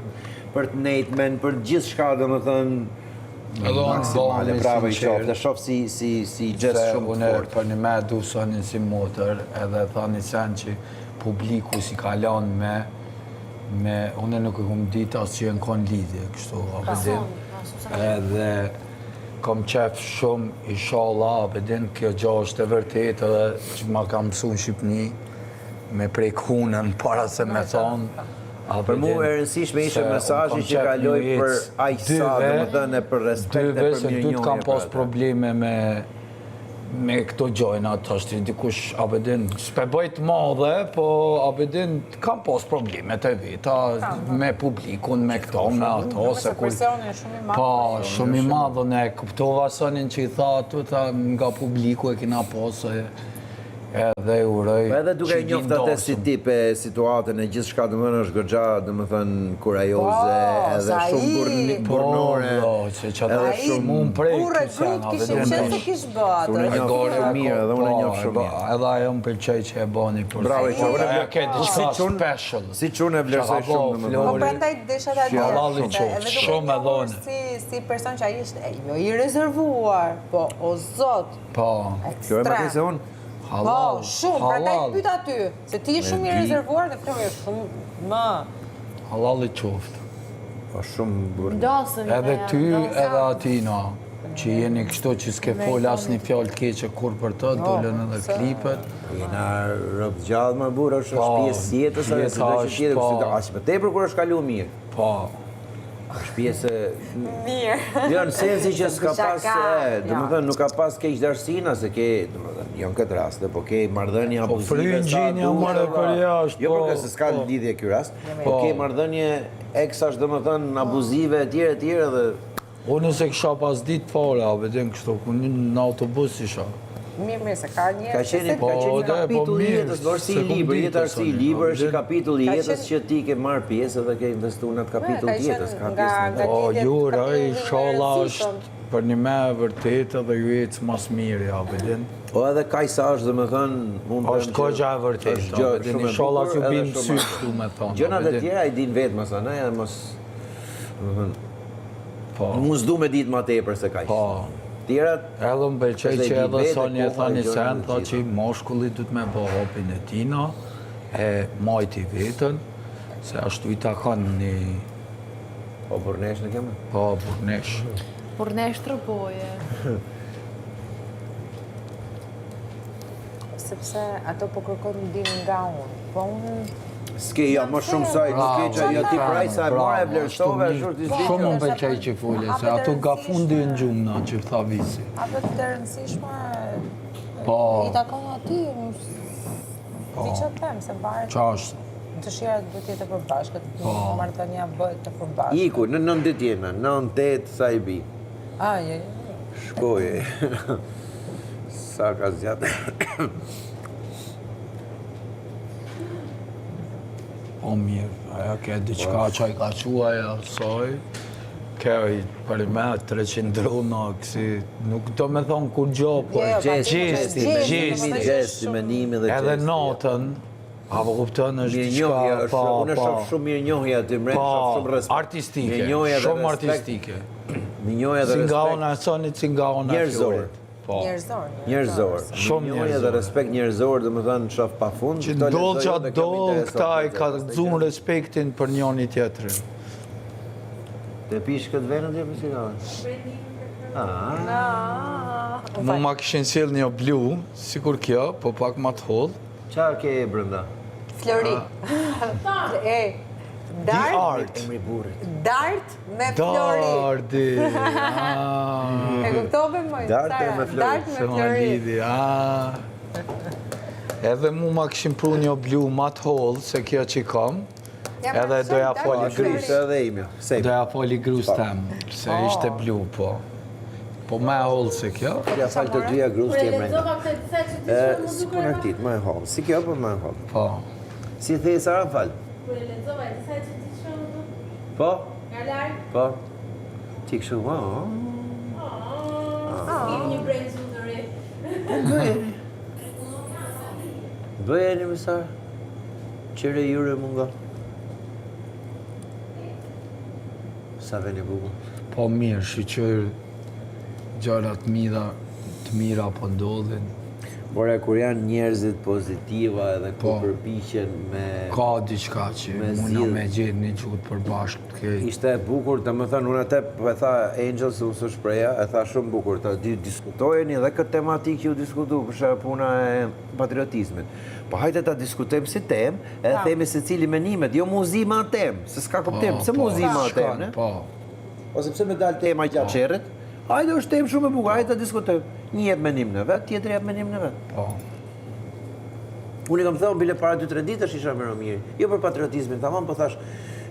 për të nejtmen, për gjithë shka dhe më thënë maksimale, bravo i qoftë, dhe shoh si gjest shumë të fort. Për një me du sonin si motër, edhe thani sen që publiku si kalon me unë nuk e kom ditë asë që në konë lidhje, kështu, abedim. Edhe kom qef shumë, inshallah, abedim, kjo gjo është e vërtet edhe që ma kam mësu në Shqipni, me prej kunën para se me thonë. Për mu e rëndësishme ishe mesazhi që kaloj për aqsa, dhe më thënë për respekt e për mirënjohje. Du të kam pas probleme me këto gjojna të është, dikush abedin, s'pe bëjt madhe, po abedin kam pas probleme të vita me publikun, me këto, me ato, se kur... Po, shumë i madhe, ne kuptova sonin që i tha, nga publiku e kina pasë, edhe uroj... Edhe duke njoftë atë si tipe situatën e gjithë shka të mënë është gëgja, dhe më thënë, kurajoze, edhe shumë burnore, edhe shumë unë prej burre grut kishim qenë se kish bëtë. Unë e njoftë shumë mirë, edhe unë e njoftë shumë mirë. Edhe ajo më pëlqej që e bani për... Bravo, ajo ke diçka special. Si qunë e vlerësoj shumë, dhe më thënë. Po prandaj desha ta Halali qoftë, shumë e dhoni. Si person që ai është jo i rezervuar, po o zot, Kjo e më kese unë? Po, shumë, prandaj pyet aty, se ti je shumë i rezervuar dhe Flori është shumë më. Halali qoftë. Po shumë burë. Edhe ty, edhe atina, që jeni kështu që s'ke fol asë një fjallë të keqe kur për të, dolen edhe klipet. Jena rëbë gjallë më burë, është pjesë jetës, ashtë më tepër kur është kalu mirë. Po. është pjesë... Mirë. Jo, në sensi që s'ka pas... Dhe më thënë, nuk ka pas keqdërsinë, se ke... Jo në këtë rast, po ke mardhënje abuzive... Po frynë marrë për jashtë, jo për kësë s'ka lidhje kjo rast, po ke mardhënje eksash, dhe më thënë, abuzive, etjere, dhe... Unë se kësha pas ditë fare, a vedem kështu, ku në autobus isha. Mirë, se ka një... Ka qenë një kapitull i jetës, nërë si i libër, jetë arsi i libër, është kapitull i jetës që ti ke marrë pjesë dhe ke investu në atë kapitull të jetës, ka pjesë. Po, jura, shala është për një me vërtetë dhe ju jetës mas mirë, ja, vedem. Po edhe kajsa është dhe me thënë... është kogja e vërtetë, vedem, shala që bimë sy, du me thonë. Gjënat e tjera i din vetë, mësa, ne, mos... Mos du me ditë ma tepër se kajsh. Tjerat... Edhe më bëlqej që edhe Sonja e thani sen, tha që moshkullit du të me bë hopin e tina, e majti vetën, se ashtu i ta kanë një... Po, burnesh në kemë? Po, burnesh. Burnesh të rëboje. Sepse ato po kërkojnë din nga unë, po unë... S'ke, ja, më shumë saj, s'ke që ja ti praj sa e mora e vlerësove, shumë më bëlqej që fulle, se ato ga fundi në gjumna që tha visi. Apo të rëndësishme, i takon ati, di që të them, se varet... Qashtë. Në të shirat duhet jetë e përbashkët, në martënja bëhet të përbashkët. Iku, në 9 jena, 9-8 sa i bi. Shkoje. Sa ka zjatë. O mirë, aja ke diqka që i ka quaja soj, ke për me 300 drona, kësi, nuk do me thonë kur gjo, po gjesti, menimi dhe gjesti. Edhe natën, apo kuptën është diqka, unë shof shumë mirë njohja aty mrenë, shof shumë respekt. Artistike, shumë artistike. Si nga ona e sonit, si nga ona e fjorit. Njerëzor. Shumë njohja dhe respekt njerëzor, dhe më thënë shof pa fund. Që dollë që atë dollë, këta i ka zunë respektin për njoni tjetërin. Të pish këtë venën të përsi ka? Mu ma këshin sjell një blu, si kur kjo, po pak ma të hollë. Qa ke e brënda? Flori. Dart. Dart me Flori. Dardi. E kuptove mëjë, Dart me Flori. Dart me Flori. Edhe mu ma këshin pru një blu ma të hollë, se kjo që i kam. Edhe doja foli grus. Doja foli grus temë, se ishte blu, po. Po me hollë se kjo. Ja falë të dyja grus të jemë si për në këtit, me hollë. Si kjo, po me hollë. Po. Si the i Sara falë? Kërë e lezova, e disa që ti shumë? Po? Nga larë? Po. Ti këshu, S'kim një brejnë të re. Bëjeni. Bëjeni, me Sara. Qere jure munga. sa veni bukur. Po mirë, shiqër gjërat të mira po ndodhin. Bora, kur janë njerëzit pozitiva edhe ku përpiqen me... Ka diçka që muna me gjithë një gjutë përbashkë të kejtë. Ishte e bukur, të më thënë, unë atë e tha Angel, se unë së shpreja, e tha shumë bukur, të diskutojeni edhe këtë tematik që ju diskutu, përshë puna e patriotizmit. Po hajte ta diskutojmë si temë, edhe themi se cili menimet, jo muzima temë, se s'ka kuptim, se muzima temë, ne? Ose pse me dalë tema gjatë qerrit, hajde është temë shumë e bukur, hajde ta diskutojmë. Një jep menim në vetë, tjetër jep menim në vetë. Unë i kam thënë bile para 2-3 ditësh isha më mirë. Jo për patriotizmin, tamam, po thash,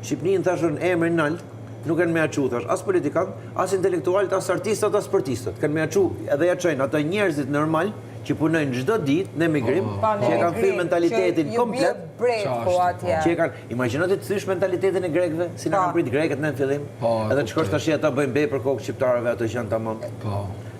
Shqipërinë thashën emrin nalt, nuk kanë me aqu, thash, as politikan, as intelektualët, as artistët, as sportistët. Kanë me aqu edhe ja çojnë ato njerëzit normal që punojnë çdo ditë në emigrim, që e kanë thyrë mentalitetin komplet. Që e kanë, imagjino ti të thysh mentalitetin e grekëve, si na kanë prit grekët në fillim, edhe çkosh tash ata bëjnë bej për kokë shqiptarëve, ato që janë tamam.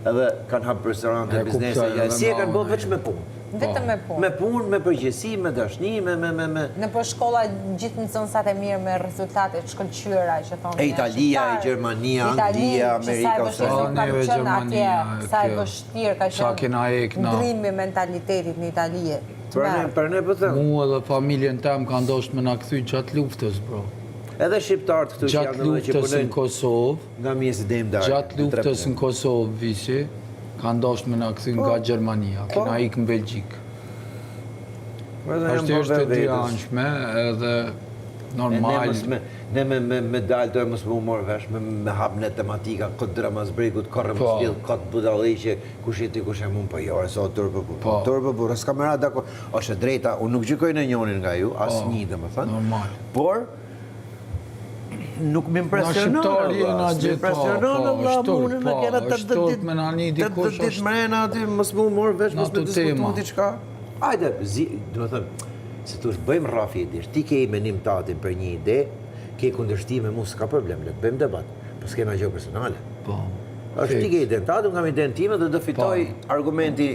Edhe kanë hapë restorante, biznese, si e kanë bërë veç me punë. Vetëm me punë. Me punë, me përgjegjësi, me dashni, me... Në për shkolla gjithë nxënësat e mirë me rezultate të shkëlqyera që thonë. E Italia, e Gjermania, Anglia, Amerika, Australia, Gjermania, sa e vështirë ka qenë ndrimi mentalitetit në Itali. Për ne po them. Mua dhe familjen tem ka ndoshtë me na kthy gjatë luftës, bro. Edhe shqiptarët këtu që janë gjatë luftës në Kosovë, nga mjesi deri darkë. Gjatë luftës në Kosovë visi, ka ndoshtë me na kthy nga Gjermania, kena ikë në Belgjikë. Ashtë është e dianshme edhe normal. Ne me dalë të e mësë më umorë vesh, me hapë në tematika, këtë Dramasbrikut, kërë më stilë, këtë budaliqe, kush jeti, kush e mund, po jo, e so tërë për burë, s'ka mëra dako, është e drejta, unë nuk gjykoj në njonin nga ju, asë një dhe më thënë, por, nuk më impresionon, shturp me në një dikush është... Të mrena aty, mësë më umorë vesh, mësë me diskutu diçka. Ajde, do të thëmë, se të është bëjmë rafi e ti ke i menim tatin për një ide, ke kundërshtime mu, s'ka problem, le të bëjmë debat, për s'kena gjë personale. është ti ke iden tatin, kam iden time dhe do fitoj argumenti,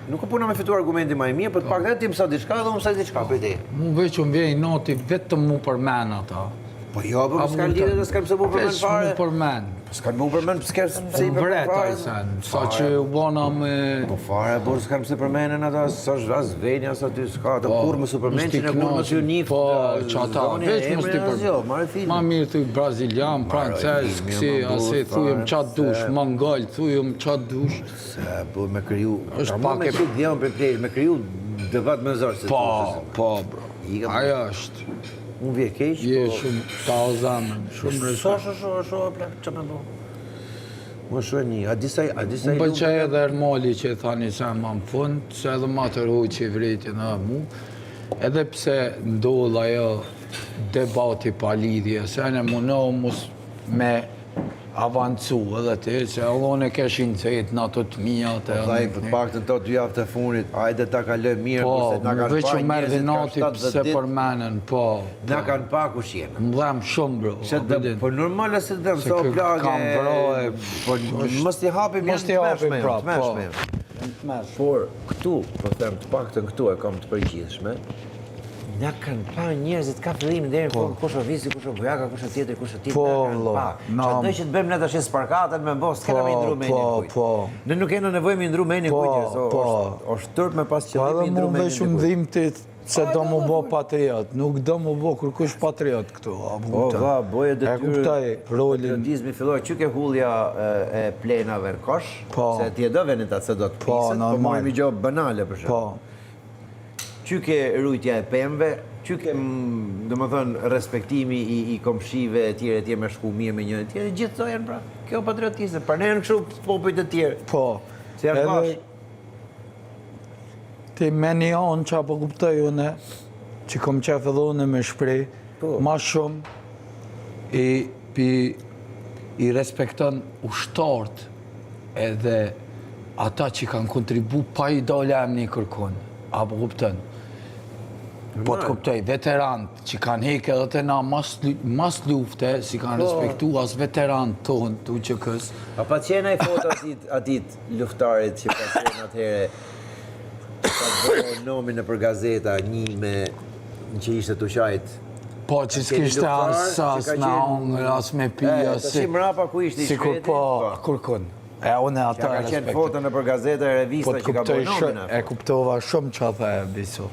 nuk puna me fitu argumenti ma i mirë, për të pak dhe ti mësa diçka dhe mësa diçka për ti. Mu veç unë vjej noti vetëm mu përmen ata. Po jo, për s'kan lidhe dhe s'kan pëse mu përmen fare. Veç mu përmen. S'kan mu përmen pëse i përmen fare. Sa që u bona me... Po fare, por s'kan pëse përmenen ata, sa as venja, sa ty s'ka, ata kur më su përmen që në kur më su njifë. Po, që ata, veç mu s'ti përmen. Ma mirë thuj brazilian, frances, kësi, ase thujëm qatë dush, mongol, thujëm qatë dush. Se, po me kriju, ta me qik dhjën për plejsh, me kriju debat me zorë. Po, bro, aja është. Unë vje keq, je shumë ta o zamën, shumë rëshë. Sho, plak, që me bo? Më shumë një, a disa i lumë... Më bëqaj edhe Ermoli që e thani se më në fund, se edhe ma të rruj që i vrejtje në mu, edhe pse ndodh ajo debati pa lidhje, se në mundohë me avancu edhe ti, se allon e keshin cejt në ato të mijat e... Dhaj, për pak të to 2 javë të funit, ajde ta ka lë mirë, se nga kanë pa njerëzit ka 7-10 ditë. Se përmenen, po. Nga kanë pa kush jena. Më dhem shumë, bro. Po normal e se dhem, sa o plage... Mës t'i hapi bjën të mërshme. Por këtu, po them të pak të këtu e kam të përgjithshme, nga kanë pa njerëzit ka fillimin deri në fund, kush o visi, kush o bujaka, kush o tjetër, kush o tjetër, kanë pa. Që doj që të bëjmë ne tash sparkatën me mbos, s'kena me indru menjë kujtë. Ne nuk kena nevoj me indru menjë kujtë, është tërp me pas qëllim me indru menjë kujtë. Mu vesh më dhim ti se do mu bo patriot, nuk do mu bo kërkush patriot këtu. O, va, boje detyrë, patriotizmi filloj që ke hullja e plenave në kosh, se ti e do venita se do të pisët, po mojmë i gjobë banale për shumë. Që ke rrujtja e pemve, që ke, dhe më thënë, respektimi i komshive e tjere me shku mirë me njën e tjere, gjithë të janë pra, kjo patriotizme, për ne në kështu popojt e tjere. Po, se janë bashkë. Ti meni onë që apo kuptoj une, që kom qef edhe une me shprej, ma shumë i respekton ushtarët edhe ata që kanë kontribu pa i dole emni kërkon, apo kuptën. Po të kuptoj, veterantë që kanë heke edhe të na mas lufte, si kanë respektu as veterantë tonë të UQK-s. A pa qena i foto atit luftarit që pa qena atëhere, ka bërë nomin e për gazeta, një me që ishte të shajt Po, që s'kishte as na ongër, as me pija, si mrapa ku ishte i shkreti? Po, kërkun. Unë atë ka qenë foto në për gazeta e revista që ka bërë nomina. E kuptova shumë që atë e bisu.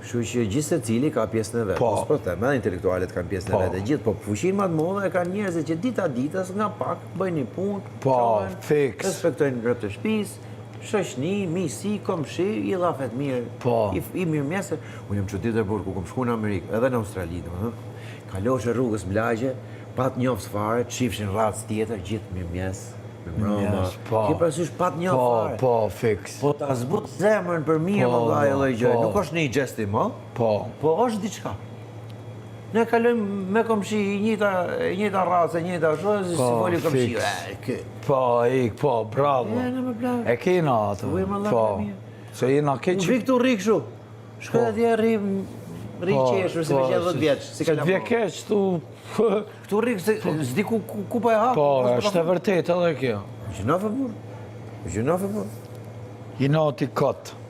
Kështu që gjithë se cili ka pjesën e vetë. Po, s'po them, edhe intelektualet kanë pjesën e vetë. Gjithë, po fushin më të mëdha e kanë njerëzit që dita ditës nga pak bëjnë një punë, fiks. Respektojnë grëp të shtëpisë, shoqni, misi, komshi, i dhafet mirë, i mirë mjesë. Unë jam çuditur kur kom shku në Amerikë, edhe në Australi, domethënë. Kaloshe rrugës mlagje, pat njoftë fare, çifshin racë tjetër, gjithë mirë mjesë. Ki përsysh pat një fare. Po, fiks. Po ta zbut zemrën për mirë më nga e lojgjoj. Nuk është një gjesti më, po është diçka. Ne kalojmë me komshi njëta racë, njëta shojë, si voli komshi. Po, bravo. E kena atë. Po, se jena keqë. U viktu rri këshu. Shkoj atje rri qeshur, si me qenë 10 vjeç. Vje keq, tu... Këtu rri, s'di ku pa e hapë. Po, është e vërtet edhe kjo. Gjënafe burë. Jinati kotë.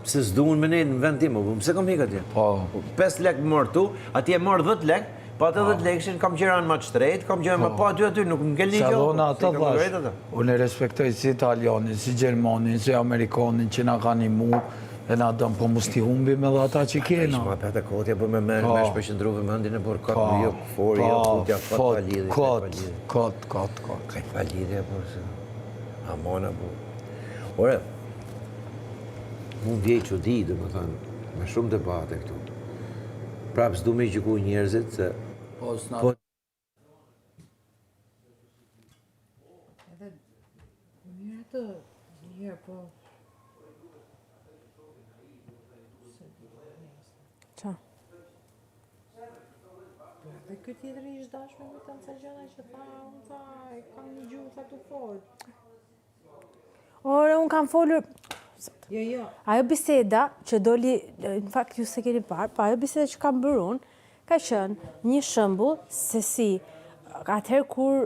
Se s'duhen me nejtë në vend tim, pëse kom hikë atje? Po. 5 lek më morë tu, atje morë 10 lek, pa atë 10 lekshin kam qeran ma të shtrejt, kam qeran ma pa aty, nuk më kelli gjo. gjo. Sa dhona atë thash, unë respektoj si Italianin, si Gjermanin, si Amerikanin që na ka një mu, e na dëmë, po mos t'i humbi me dhe ata që kena. Ishma pete kotja, po me mesh për qëndru vë mëndin e por katë, jo këfori, jo kutja, Kot. Kaj falidhja, po se... Amona, po... Ore, mund vjej që di, dhe më thënë, me shumë debate këtu. Prapë s'du me i gjyku njerëzit, se... Po, s'na... Edhe, mirë të njërë, po... Qa? Dhe këtë tjetër i dashme me të nësa gjëna që tha, unë tha, kam një gjuhë sa të folë. Ore, unë kam folur... Jo. Ajo biseda që doli, në fakt ju se keni parë, pa ajo biseda që kam bërë unë, ka qënë një shembull se si atëherë kur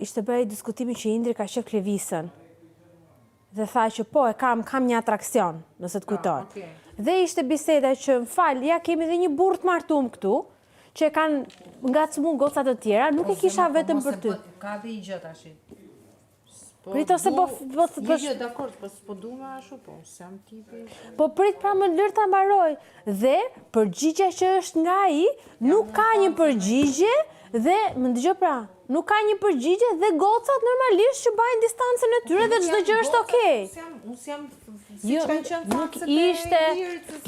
ishte bërë diskutimi që Indri ka qef Klevisën. Dhe tha që po, kam një atraksion, nëse të kujtojnë. Dhe ishte biseda që, ja kemi dhe një burr të martum këtu, që kanë ngacmu gocat të tjera, nuk e kisha vetëm për ty. Ka dhe i gjë tash. Prit ose po... Jo, dakord, po s'po du me ashu, po, s'jam tipi... Po prit pra më lërë të mbaroj. Dhe përgjigja që është nga i, nuk ka një përgjigje dhe, më ndëgjo pra, nuk ka një përgjigje dhe gocat normalisht që bajnë distancën e tyre dhe çdo gjë është okej. Unë s'jam... Jo,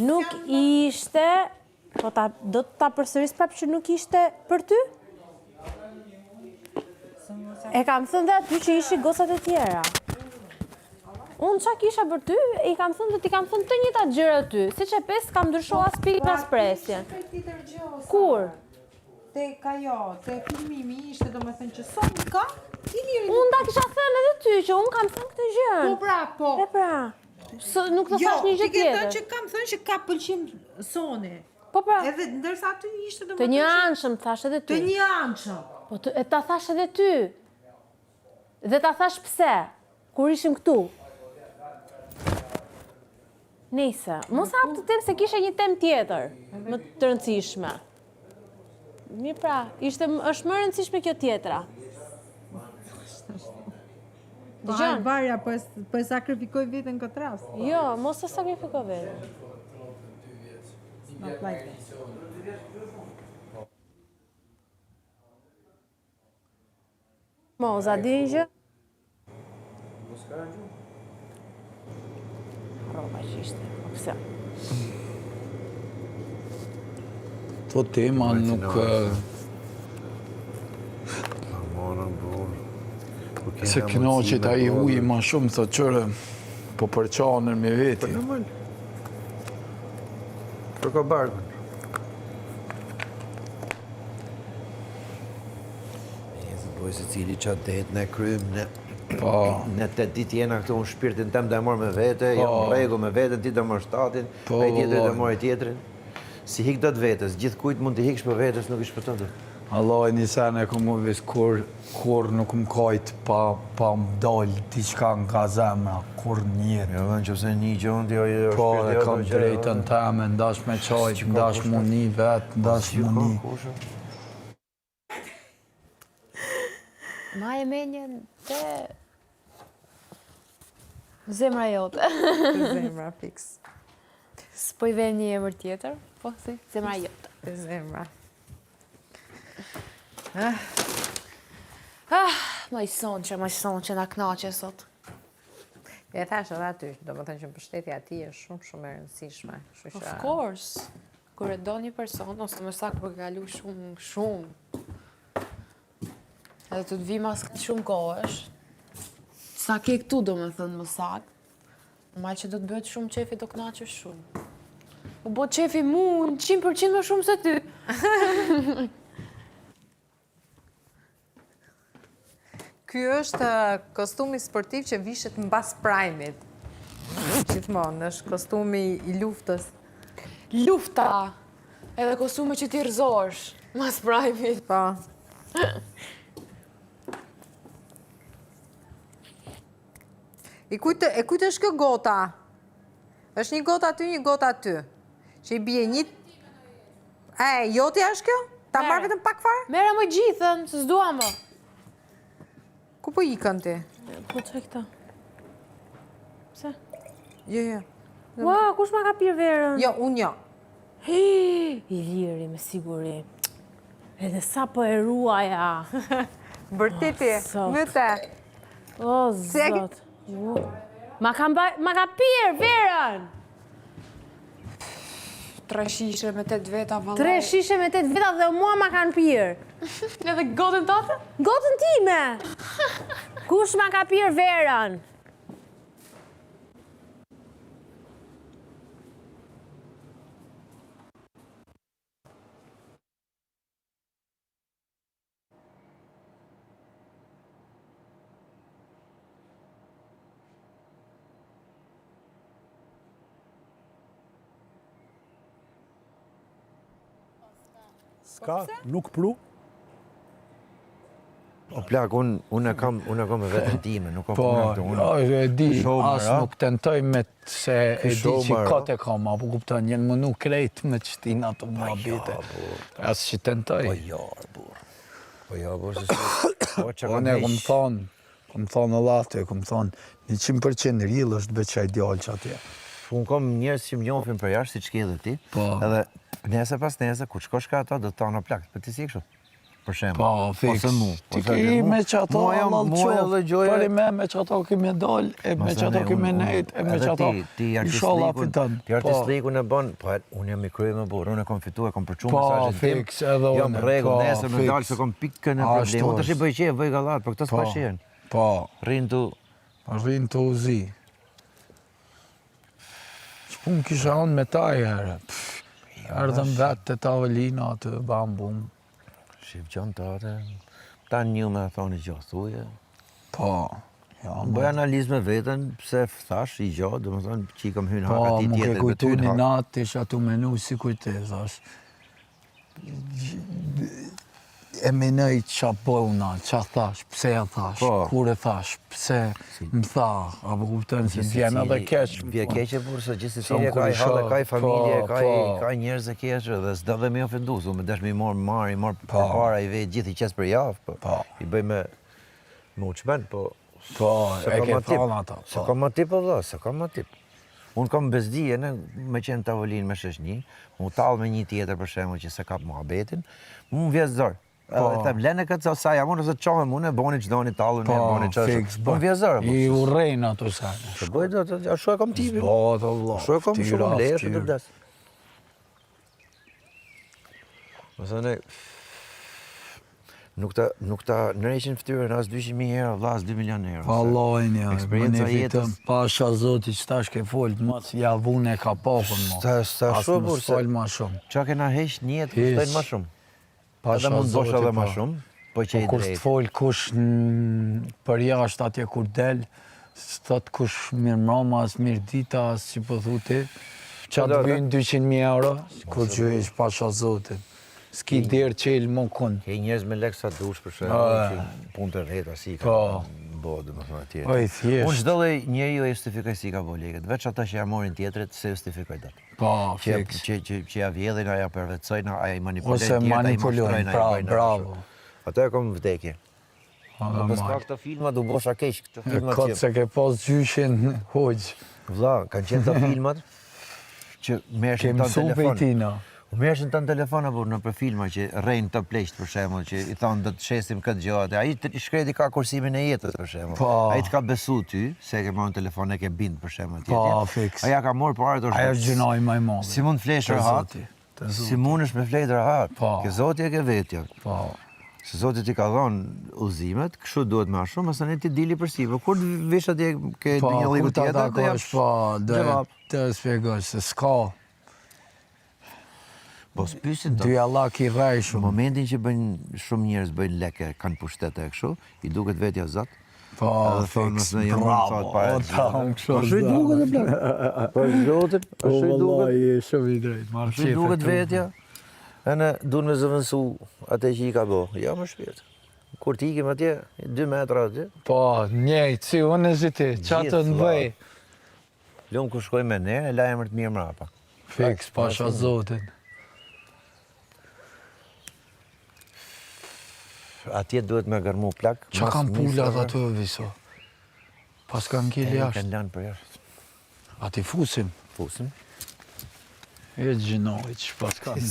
nuk ishte... Po do të ta përsëris prapë që nuk ishte për ty? E kam thënë dhe aty që ishi gocat e tjera. Unë qa kisha për ty, i kam thënë dhe ti kam thënë të njëta gjëra ty. Si që pes kam ndrysho as pikë pas presjen. Kur? Te ka jo, te filmimi ishte do me thënë që son ka, unë da kisha thënë edhe ty që unë kam thënë këtë gjërën. Po pra, po. E pra, nuk të thash një gjë tjetër. Jo, ti ke thënë që kam thënë që ka pëlqim Soni. Po pra. Edhe ndërsa aty ishte do me thënë. Të një thënë anshëm, thash edhe ty. Të një anshëm. Po e ta thash edhe ty. Dhe ta thash pse, kur ishim këtu. Nese, mos hap të tem se kisha një tem tjetër, më të rëndësishme. Mirë pra, është më rëndësishme kjo tjetra. Dëgjon. Varja, po e sakrifikoj vetën këtë rast. Jo, mos e sakrifikoj vetën. Not like this. Moza, di një gjë? Mos ka në gjuhë. Roba që ishte, pëse. To tema nuk... Se këno që ta i huji ma shumë, thë qërë, po përqanër me veti. Për normal. Për ka barkën. Boj se cili qatë detë në krymë, në 8 ditë jena këtu unë shpirtin tem dhe e morë me vete, jam regu me vetën, ti dhe morë shtatin, e tjetëri dhe morë tjetërin. Si hik do të vetës, gjithë kujtë mund të hiksh për vetës, nuk ishë për të. Allah e një sen e këmë vis kur nuk më kajt pa më dalë diçka nga zemra, kur njëri. Jo, në që se një gjondi, jo është Po, e kam drejtën teme, ndash me qajt, ndash mu një vetë, ndash mu një. Ma e menjen të zemra jote. Zemra, fix. S'po i vjen një emër tjetër, po si, zemra jote. Zemra. Ma i sonë që na knaqe sot. E thash edhe aty, do më thënë që mbështetja ati është shumë e rëndësishme. Of course. Kur e do një person, ose më saktë për kalu shumë. Edhe të vi mas këtë shumë kohësh, sa ke këtu do më thënë më saktë, ma që do të bëhet shumë qefi do knaqesh shumë. U bo qefi mu 100% më shumë se ty. Ky është kostumi sportiv që vishet mbas prajmit. Gjithmonë, është kostumi i luftës. Lufta! Edhe kostumi që ti rëzosh, mas prajmit. Po. E kujtë është kjo gota? është një gota aty, një gota aty. Që i bie një... jotja është kjo? Ta marrë vetëm pak farë? Mera më gjithën, se s'dua më. Ku po ikën ti? Po që e këta? Pse? Jo. Ua, kush ma ka pirë verën? Jo, unë jo. I liri, me siguri. Edhe sa po e ruaja. Bërtiti, mëte. O, zot. Ma ka pirë verën! 3 shishe me 8 veta, vallaj. 3 shishe me 8 veta dhe mua ma kanë pirë. Edhe gotën tate? Gotën time! Kush ma ka pirë verën? Ska, nuk pru. O plak, unë e kam me vetën time, nuk kam punën të unë. Po, e di, asë nuk tentoj me se e di që kote kam, apo kupton, jenë më nuk krejt me qëtina të mua bite. Asë që tentoj. Po ja, burë, se Unë e kom thonë në latë, kom thonë, 100% rilë është beqaj djallë që atje. Unë kam njerës që më njofin për jashtë, si që ke dhe ti, edhe nese pas nese, kur shkosh ka ato, do të tanë në plakët, për ti si kështu, për shemë. Po, fiks. Ti ki me që ato allal qofë, për i me që ato kime dollë, e me që ato kime nejtë, e me që ato i sholla fitën. Ti artistlikun e bënë, po unë jam i kryë me burë, unë e kom fitu, e kom përqumë mesajën tim. Po, fiks, edhe unë. Jam regull, nesër me dalë, se kom pikën e problem. Unë të shi bëj qe, bëj galat, për këtë s'pa shien. Po. Rinë të uzi. Unë kisha unë me ta i herë. Ardhëm vetë të tavolina të bambum. Shqip qënë të atë, ta një me thoni gjohë thuje. Po. Bëj analizë me vetën, pse thash i gjohë, dhe më thonë që i kam hynë haka ti Po, tjetër. më ke kujtu një natë, isha tu menu si kujte, thash. E menoj qa bëuna, qa thash, pse e thash, kur e thash, pse më tha, apo kuptën se vjen edhe keq. Vje keq e burë, se gjithë Sicilia ka i halë, ka i familje, ka i njerëz e keqë, dhe s'da dhe me ofendu, su me desh me i marë për para i vejtë gjithë i qesë për javë, i bëj me uqmen, po... Po, e ke thonë ata. Se kam ma tip, o vla, se kam ma tip. Unë kam bezdije, me qenë tavolinë me shëshni, mu talë me një tjetër për shemë që se kap muhabetin, mu më vjesë zërë. Edhe them, lene këtë sa sa jam unë, ose të qohëm unë, e boni që doni talën, e boni që është. Unë vjezërë. I urejnë ato sene. Se bëjt do të, shu e kam tipi. Po, të vlo. Shu e kam shumë leje, shu të vdes. Mëse ne, nuk ta nëreqin ftyrën, as 200.000 euro, vla, as 2 milion euro. Pa lojnë, ja, më një fitëm, pasha zoti që ta shke folët, ma që javune ka pohën, ma. Sta shu, burë, se... ma shumë. Qa kena heq njetë, kustojnë ma shumë. Edhe mund bosh edhe ma shumë, po që i drejtë. Kur të folë kush për jashtë atje kur del, së thot kush mirë mroma, as mirë dita, as që po thuti, qa të bëjnë 200.000 euro, kur që ishë pasha zotit. s'ki derë qelë më kun. Ke njerëz me leksa dush për shembull, që punë të rreta si ka bo, domethënë atje. Po i thjesht. Unë çdo lloj njeriu e justifikoj si ka bo lekët, veç ata që ja morin tjetrit se justifikoj dot. Po, fiks. Që ja vjedhin, aja përvetsojnë, aja i manipulojnë Ose manipulojnë, bravo. Ato e kom vdekje. Po s'ka këto filma du bosha keq, këto filmat Këtë se ke pas gjyshin hoqë. Vlla, kanë qenë të filmat që merreshin Ke ton mësu telefon. pejtina. Merreshin ton telefon apo në për filma që rrejnë të pleqt për shembull, që i thonë do të shesim këtë gjë atë. Ai i shkreti ka kursimin e jetës për shembull. Ai të ka besu ty se ke marrë telefon e ke bind për shembull atje. Po, fiks. Ai ja ka marrë parë dorë. Ajo është gjinoj më i madh. Si mund flesh rahat? Si mundesh me fletë rahat? Po. Ke Zoti e ke vetja. Po. Se Zoti ti ka dhënë udhëzimet, kështu duhet më shumë, asa ne ti dili përsipër. Kur vesh atje ke një lloj tjetër, do jap. Po, do të shpjegosh se s'ka. Po spysin Dy Allah ki rrej Në shumë. momentin që bëjnë shumë njerëz bëjnë leke, kanë pushtete e kështu, i duket vetja Zot. Po, fiks, bravo. Po shoj duket e blaq. Po Zotit, po shoj duket. Je shumë i drejt. Marr Shoj duket vetja. E ne duhet me zëvendësu atë që i ka bo. Ja më shpirt. Kur t'ikim atje, 2 metra atje, Po, njëjtë, si unë e si ti, qatë të ndvej. lëm ku shkoj me ne, e la emër të mirë mrapa. Fiks, pasha Zotin. Atje duhet me gërmu plak. Qa kam pullat aty viso? Pas kanë kili Kanë jashtë. lanë për jashtë. Ati fusim. Fusim. E gjinoj, që pas kanë.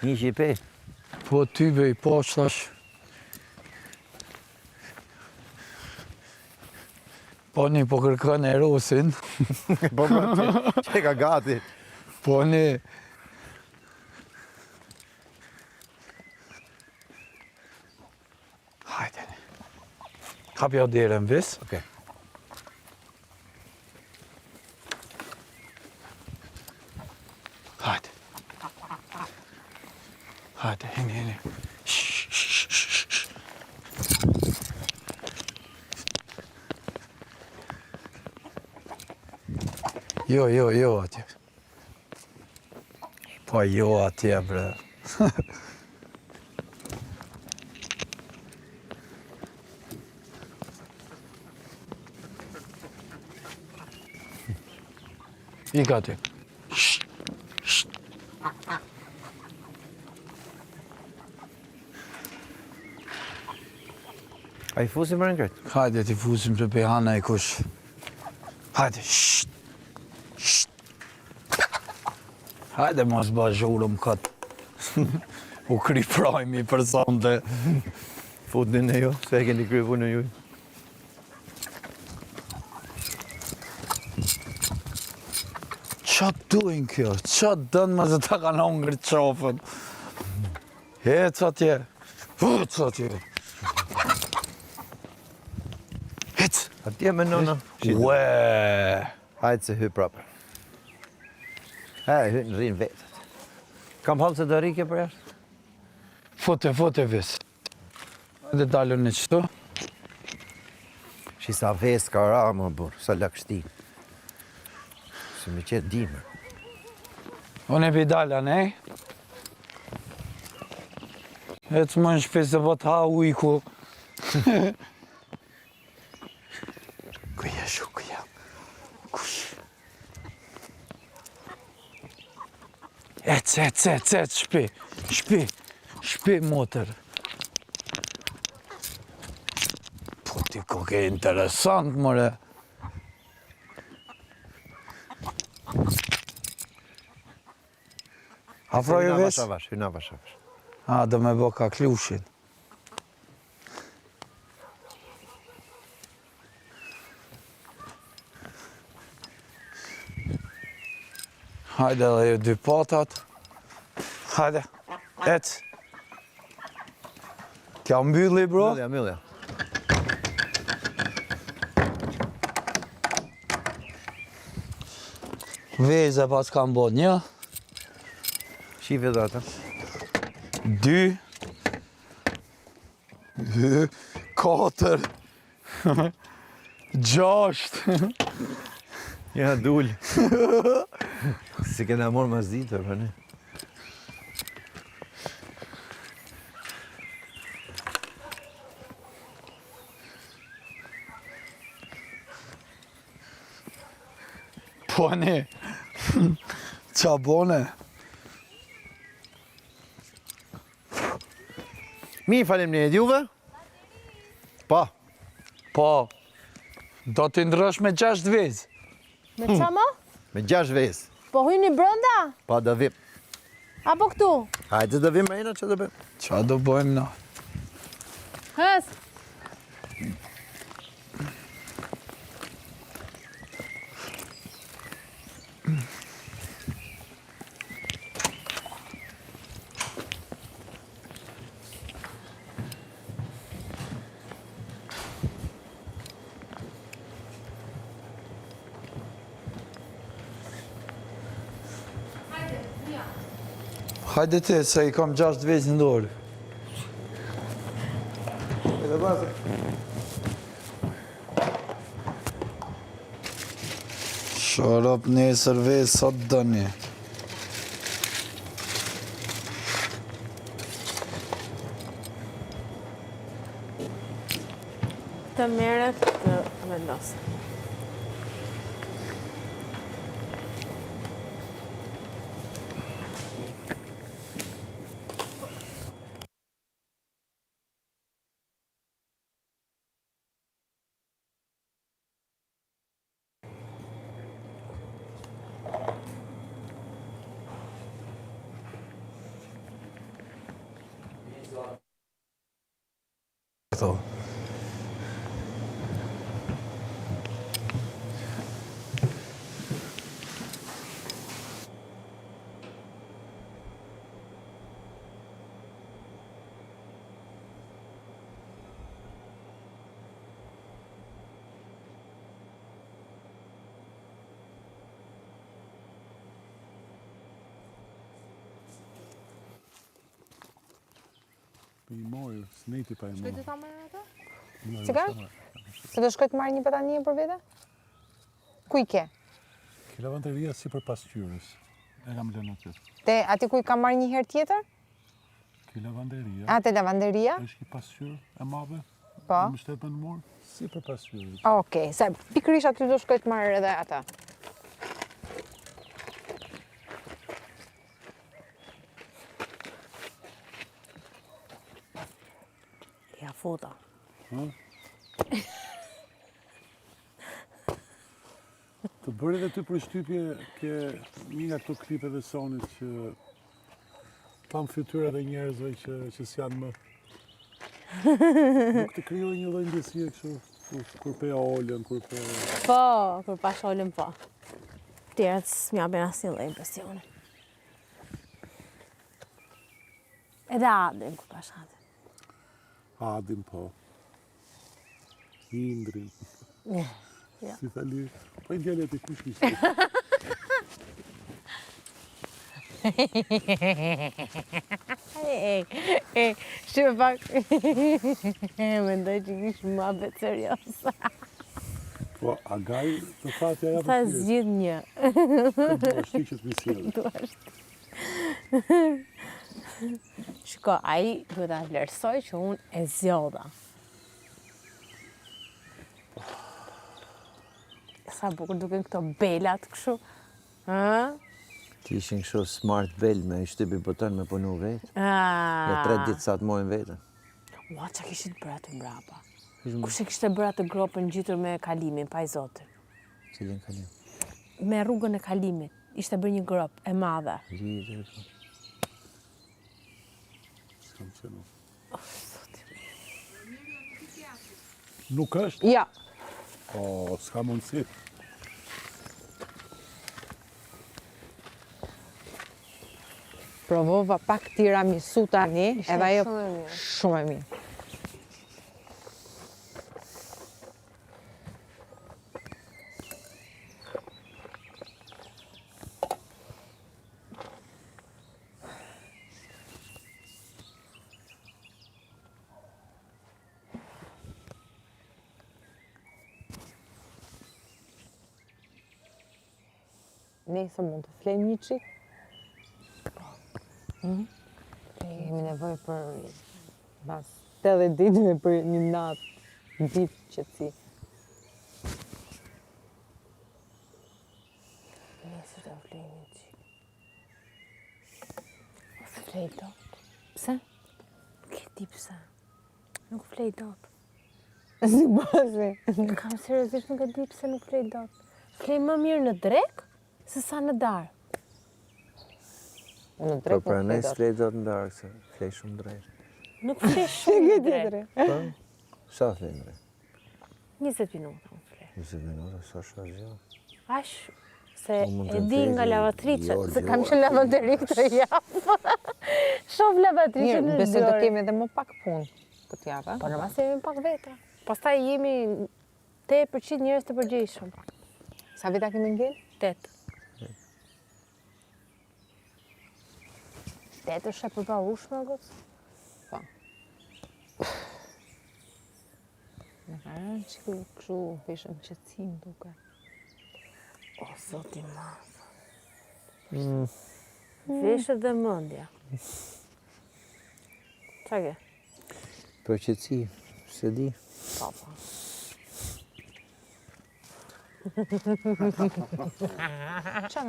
Një që i pe. Po ty bej, po qëtash. Po një po kërkën e rosin. Po që ka gati. Po një... Hajde një. Kapja derën vis. Okej. Hajde. Hajde, hini. Jo, atje. Po jo atje, bre. Ika atje. A i fusim më në këtë? Hajde ti fusim të pehana e kush. Hajde, shht. Hajde mos bashurëm këtë. U kri prajmi për sonde. Futnin e jo, se e keni kry punën juj. Qa dujnë kjo? Qa dënë me se ta kanë hongër qofën? Hec atje. Hec atje. Hec. Atje me nona. Ue. Hajtë se hy prapë. Hy në rinë vetët. Kam halë se do rikje për jashtë? Fote vis. Hajde dalën në qëtu. Shisa ves ka ra, më burë, sa lakështi. Se me qëtë dime. Unë e bidala, ne? E të më në shpes dhe vët ha ujku. Kuja shu, kuja. Kush. Ec, shpi, motër. Po ti koke interesant, more. Afroje ves? Hyna vash. A, do me bo ka klushin. Hajde dhe ju dy patat. Hajde, ec. Kja mbylli, bro? Myllja. Veze pas kam bo 1, Shive dhe ata. 2, 4, 6. Ja, dull. Si kena morë mas ditë, për ne. Po ne, qa bone? Mi faleminderit juve? Po. Po, do t'i ndrosh me 6 vezë. Me qa më? Me 6 vezë. Po hyni brënda? Po do vim. Apo këtu? Hajde do vim Marina, që do bëjmë? Qa do bëjmë na? Hes. Hajde ti, se i kam 6 vezë në dorë. Sharap nesër vezë sot dëni. Të merret të vendos. Këto. I mojë, s'neti pa i mojë. Ta marrë ato? Cigar? Se do shkoj të marrë një petanie për vete? Ku i ke? Ke lavanderia si për pasqyrës. E kam lënë aty. Te ati ku i kam marrë një herë tjetër? Ke lavanderia. A, te lavanderia? Është një pasqyrë e madhe. Po. Më shtetën në mur, si për pasqyrës. Okej, se pikërisht aty do shkoj të marrë edhe ata. Ja fota. Të bërë edhe ty për shtypje ke një nga këto klipe dhe sonit që pam fytyra dhe njerëzve që s'janë më. Nuk të krijoj një lloj ndjesie kështu kur pe olën, kur pe. Po, kur pa sholën po. Tjerët s'mja bën asnjë lloj impresioni. Edhe Adin kur pash Adin. Adin po. Indrin. Ja. Si thali, po i djalet e kush ishte. Shqipë pak. Mendoj që kishë më abet serios. Po, a gaj të fatja ja Tha të tjerë. zgjidh një. Këtë do shti që të misjelë. Shko, aji duhet ta vlerësoj që unë e zjodha. Sa bukur duken këto belat kështu. Ha? Ti ishin kështu smart bel me i shtypi boton me punu vetë. Ja 3 ditë sa të mojnë vetën. Ua, që kishit bërë atë mbrapa? Kush e kishte bërë atë gropën gjitur me kalimin, pa i zotin? Cilin kalim? Me rrugën e kalimit. Ishte bërë një grop e madhe. S'kam qenë. Nuk është? Ja. O, s'ka mundësi. Provova pak tiramisu tani, edhe ajo shumë e mirë. shumë e mirë. nesër mund të flejmë një qik? Kemi nevojë për bas 80 ditëve për një natë, ditë qetësi. Nesër të flejmë një qik. Flej dot. Pse? Nuk e di pse. Nuk flej dot. Si base? Kam seriozisht nuk e di pse nuk flej dot. Flej më mirë në drek se sa në darë. Në drek Po pra ne s'flej dot në darkë, se flej shumë drejt. nuk flej shumë në drek. Po? Sa flej në drejt? 20 minuta unë flej. 20 minuta, sa shazjo. Ash se Po, mund e të di nga ndrejti, lavatrice, jo, se kam jo. qenë lavateri këtë javë. Shoh lavatrice në Mirë, besoj do dorë. kemi edhe më pak punë këtë javë. Po në masë jemi pak veta. Pastaj jemi 8% njerëz të përgjegjshëm. Sa vita kemi ngel? 8. 8 është e përparueshme, Gocë? Po. Në ka rënë që kështu veshëm qëtësim duke. O, zoti madh. Veshët dhe mendja. Qa ke? Për qëtësi, se di. Po, po.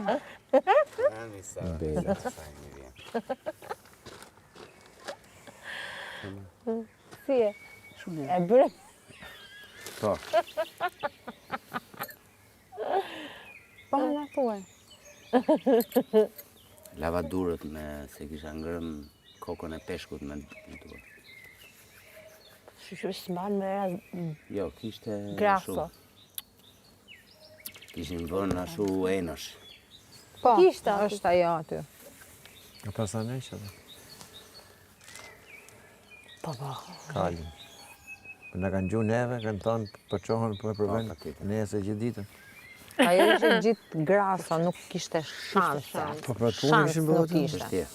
Ani sa, sa një vjen. Si e? E bëre? Po, Po, në thuaj. lavadurët se kisha ngrëm kokën e peshkut me durë. Shqyqyr s'mban me era Jo, kishte graso. Kishin vënë ashtu enësh. Po, Kishte aty. është ajo aty. A pasa ne që dhe? Po, po. Kalim. Për në kanë gjunë neve, kanë thonë për qohën për përven, patjetër. nese gjithë ditën. Ajo ishte gjithë grasa, nuk kishte shanse. Po për punë Shans ishin nuk bëhotën. ishte. Vështirë.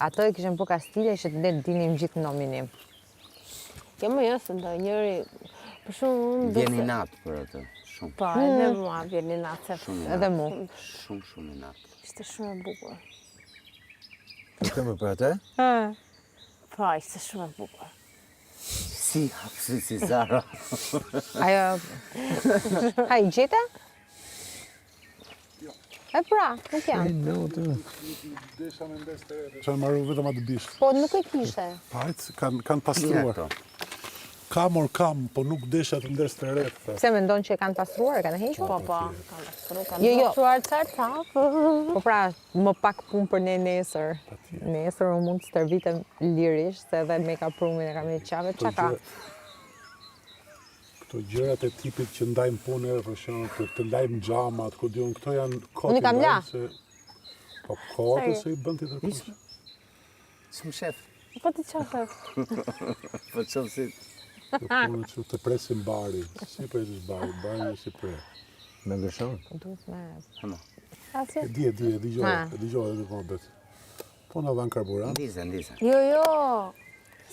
Ato e kishin për Kastile, ishte të dinim gjithë nominim. Jo më jo se ndoj njëri, për shumë unë Vjen i natë për atë, shumë. Po, edhe mua vjen i natë. Shumë i Edhe natë. mu. Shumë i natë. Ishte shumë e bukur. Po këmë për atë? Po, ishte shumë e bukur. Si hapsi si Zara. Ajo... Ha, i gjete? E pra, nuk janë. Qanë marru vetëm atë bisht. Po, nuk e kishte. Pajtë kanë pastruar. Kam or kam, po nuk desha të ndërës të rreth. Pse mendon që e kanë pastruar, e kanë hequr? Po, po, kam pastruar, kam Jo, jo. pastruar cartap. Po pra, më pak punë për ne nesër. Nesër unë mund të stërvitem lirisht, se edhe make-up room-in e kam një qave, qa ka? Këto gjërat e tipit që ndajmë punëve, për shembull, të lajmë xhamat, ku diun, këto janë kohë. Unë i kam la. Po kohë se i bën ti të kush. Shumë shef. Po ti qa thë? Po qëmë si... Të punët që të presim bari. Si presis bari? Bari në si pre. Me gëshon. Duhet me... Asje? E di, dëgjoj edhe më bet. Po na dhan karburant. Ndiza. Jo, jo.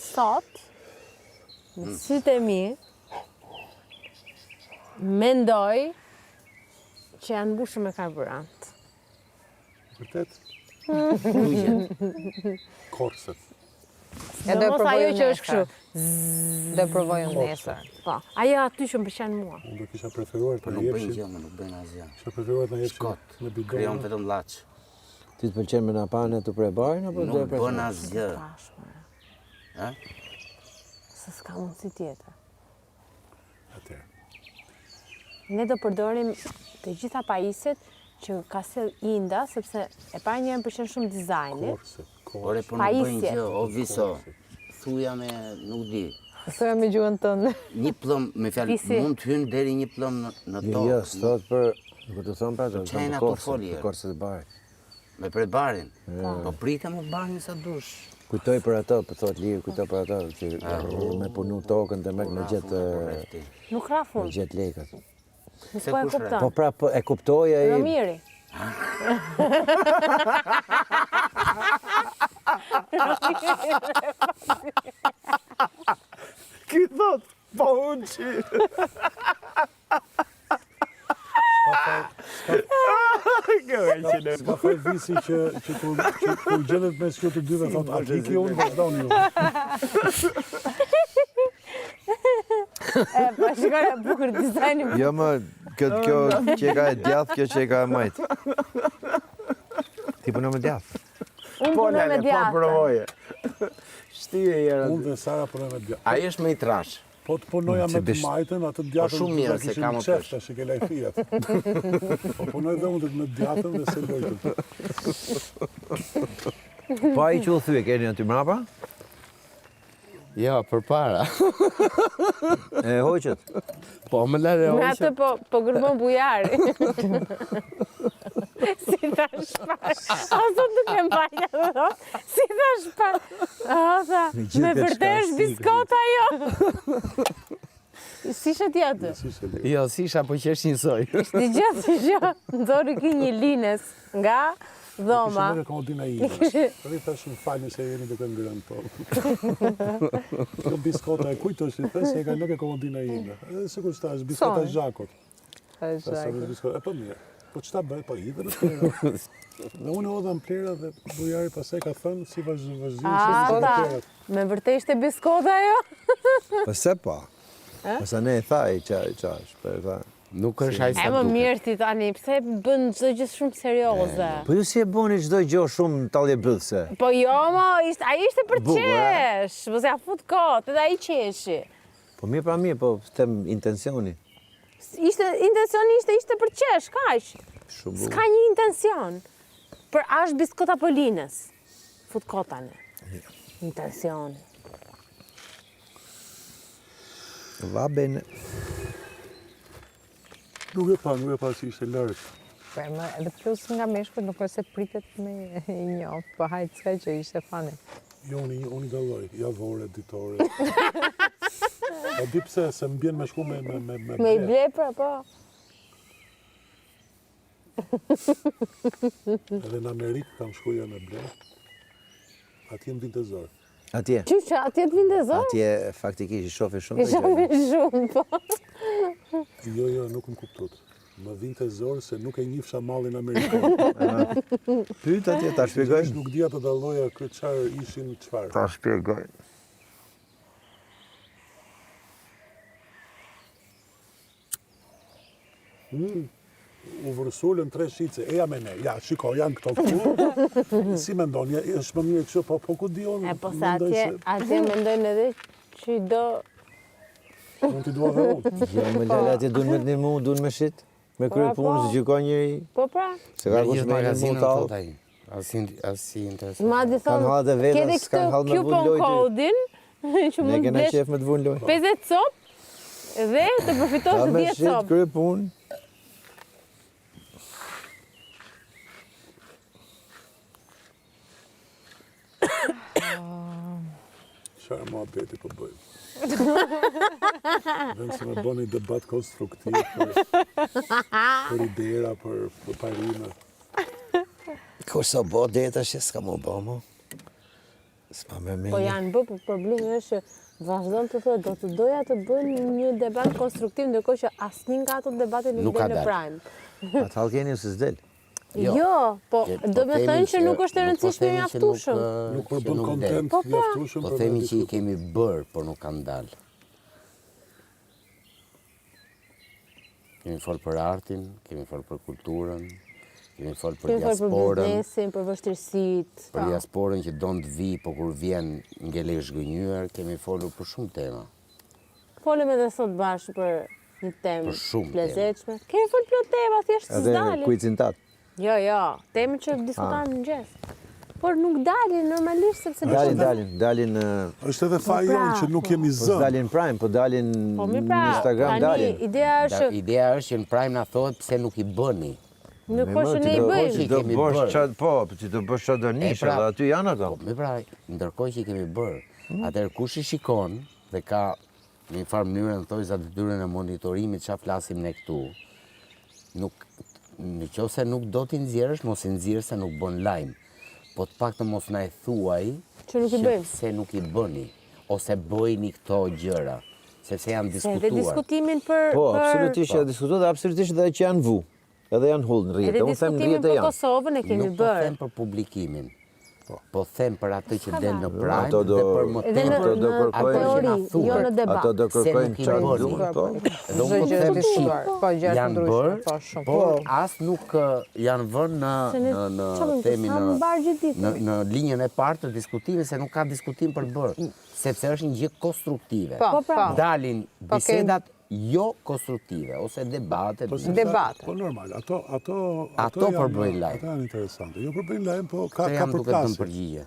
Sot, në sytë e mi, mendoj që janë mbushur me karburant. Vërtet? Korset. E do e Mos provoj ajo unë që është nesër. kështu. Do e provoj unë nesër. Po, ajo aty që më pëlqen mua. Unë do kisha preferuar Po të nuk bëjnë jepshin. gjë, nuk bëjnë asgjë. Kisha preferuar të jepshin Shkot. në Krijon bidon. vetëm llaç. Ti të pëlqen me napane të prebarin, apo Nuk do e bën presin? asgjë. Ha? Se s'ka mundësi tjetër. Atëherë. Ne do përdorim të gjitha pajisjet që ka sel Inda, sepse e para një më pëlqen shumë dizajni. Korset. Ore, po nuk bëjnë gjë, o viso. Thuja me, nuk di. Thuja me gjuhën tënde. Një plëm, me fjalë, Pisi. mund të hynë deri një plëm në Jo, tokë. s'thot për... Nuk të thonë pra, të qajnë thonë ato për folje. korset e barit. Me prej barin. Po prita me barin sa dush. Kujtoj për ato, për thot lirë, kujtoj për ato, që me punu tokën të me gjetë Nuk rafun, me gjetë lekët. nuk po e kupton. Po pra, po, e kuptoj ai... Romiri. Ki thot, po unë që... S'ka faj visi që kur gjendet mes kjo të dyve, thot, atë iki unë, vazhdoni ju. Po shikoj e bukur dizajni. Jo më, kjo qeka e djathë, kjo qeka e majtë. Ti punon me djathë. Unë punoj me djathë. Po provoje. Shtie jera. Unë dhe Sara punoj me djathë. Ai është më i trash. Po të punoja me të majtën, atë djatën shumë mirë, se ka më qef, tash e ke lajfijat. Po punoj dhe unë me djatën dhe se lojtën. Po ai që u thyë, keni aty mrapa? Jo, përpara. E hoqët? Po, më lare Me atë po gërbon bujari. Si tha shpar. O, sot nuk e mbajta dhe do. Si tha shpar. O, tha, me vërtet është biskota jo. Si shë tjatë? Jo, sisha po qesh një soj. Ishtë gjë, nëzori ki një lines nga dhoma. Kishë në komodina ime. Rri thash më falni se jeni duke ngrënë, po. Kjo biskota e kujtë është, i thesë e ka në komodina ime. Edhe se kur shtash, biskota Zhakot. E po mirë. Po qëta bëj, po hidhe në plera. Dhe unë odha në plera dhe bujari pasaj ka thënë si vazhdim se Me vërtet ishte biskota jo? Pëse pa? Pëse ne e tha i qash, për tha. Nuk është ai sa E më mirë ti tani, pse bën çdo gjë shumë serioze? Po ju si e boni çdo gjë shumë tallje bëdhse? Po jo, ai ishte për qesh, po se ja fut kot, edhe ai qeshi. Po mirë pra mirë, po them intensioni. Intensioni ishte për qesh, kaq. Shumë. S'ka një intencion. Për ashtë biskota Polinës. Fut kotane. Intensioni. Va bene. Nuk e pa si ishte lërë. Edhe plus nga meshkut nuk është se pritet me i njohë, po hajtë s'ka që ishte fani. Jo, unë i dalloj, javore, ditore. A di pse, se më bjen me shku me Me i ble, pra, po. Edhe në Amerikë kam shkuja me ble. Atje më vinte zorë. Atje? Qyqa, atje të vinde zorë? Atje faktikisht i shofi shumë. I shofi shumë, po. Jo, nuk më kuptot. Më vinte zorë se nuk e njifsha mallin Amerikan. Pyet atje, ta shpjegoj. Nuk dija të dalloja çfarë ishin çfarë. Ta shpjegoj. U vërsullën 3 shice, eja me ne, ja, shiko, janë këto këtu. Si me ndonë, është më mirë kështu, po ku di unë? E po sa atje mendojnë edhe që i do... Unë t'i dua dhe unë. Jo, më lele atje dun me të mu, dun me shit. Me krye punë, se gjyko njëri. Po pra. Se ka kush me një mu talë. Asi interesant. Ma di thonë, kede këtë coupon code-in, që Ne mund kena blesh qef me të vunë lojë. 50 copë dhe të përfitosh 10 me shit, copë. krye punë. Qarë ma beti po bëjmë. Vëmë se me bo një debat konstruktiv për idera, për parime. Kur sa bo deta që s'ka mu bo mu. S'ma me me Po janë bë, për problemi është që vazhdon të thotë, do të doja të bën një debat konstruktiv, ndërkohë që asnjë nga ato debate nuk del në prime. Atë halë keni ose s'del? Jo, po do me thënë që nuk është e rëndësishme i mjaftueshëm. Nuk përbën kontent Po, mjaftueshëm. Po themi që i kemi bërë, por nuk kanë dalë. Kemi folë për artin, kemi folë për kulturën, kemi folë për Kemi folë për diasporën, biznesin, për vështirësitë. për diasporën që don të vi, po kur vjen ngele i zhgënjur, kemi folur për shumë tema. Folëm edhe sot bashkë për një temë Për shumë të lezetshme. Kemi folë plot tema, thjesht Edhe s'dalin. kujtësin tatë. Jo, temë që diskutojmë në mëngjes. Por nuk dalin normalisht sepse Dalin Është edhe faji jonë që nuk jemi po zënë. dalin Prime, po dalin Po mi në pra, Instagram tani dalin. ideja është Ideja është që në prime na thohet pse nuk i bëni. nuk po që ne i bëjmë. Ti do bësh çat po, ti do bësh çat do nish, edhe aty janë ato. Po, me pra, ndërkohë që i kemi bërë. Atëherë kush i shikon dhe ka në një farë mënyrë në thojë za detyrën e monitorimit çfarë flasim ne këtu. Nuk nëse nuk do t'i nxjerrësh, mos i nxjerr se nuk bën lajm. Po të paktën mos na e thuaj Që nuk i bëjmë. pse nuk i bëni ose bëjni këto gjëra, sepse janë Edhe diskutuar. diskutimin për... Po, absolutisht janë diskutuar dhe absolutisht edhe që janë vu. edhe janë hull në rrjete. Edhe Unë them në diskutimin rrjete për janë. Kosovën e kemi Nuk po bërë. them për publikimin. Po them për atë që del në Ato Prime do- dhe për më Edhe në Ato do kërkojnë- teori, thuhet. jo në debat. Ato do kërkojnë Se nuk i çfarë bëni. duhet, po. Edhe unë po gjë them të shqip. shkuar. Po, gjë të Janë ndryshme, bërë, po, shumë. por as nuk janë vënë në themi në linjën e parë të diskutimit, se nuk ka diskutim për bërë, sepse është një gjë konstruktive. Po, po. Dalin bisedat jo konstruktive ose debatet. Debate. Po normal, ato përbëjnë lajm. Ato janë interesante. Jo përbëjnë lajm, po ka Këto janë duke të përplasje. përgjigje.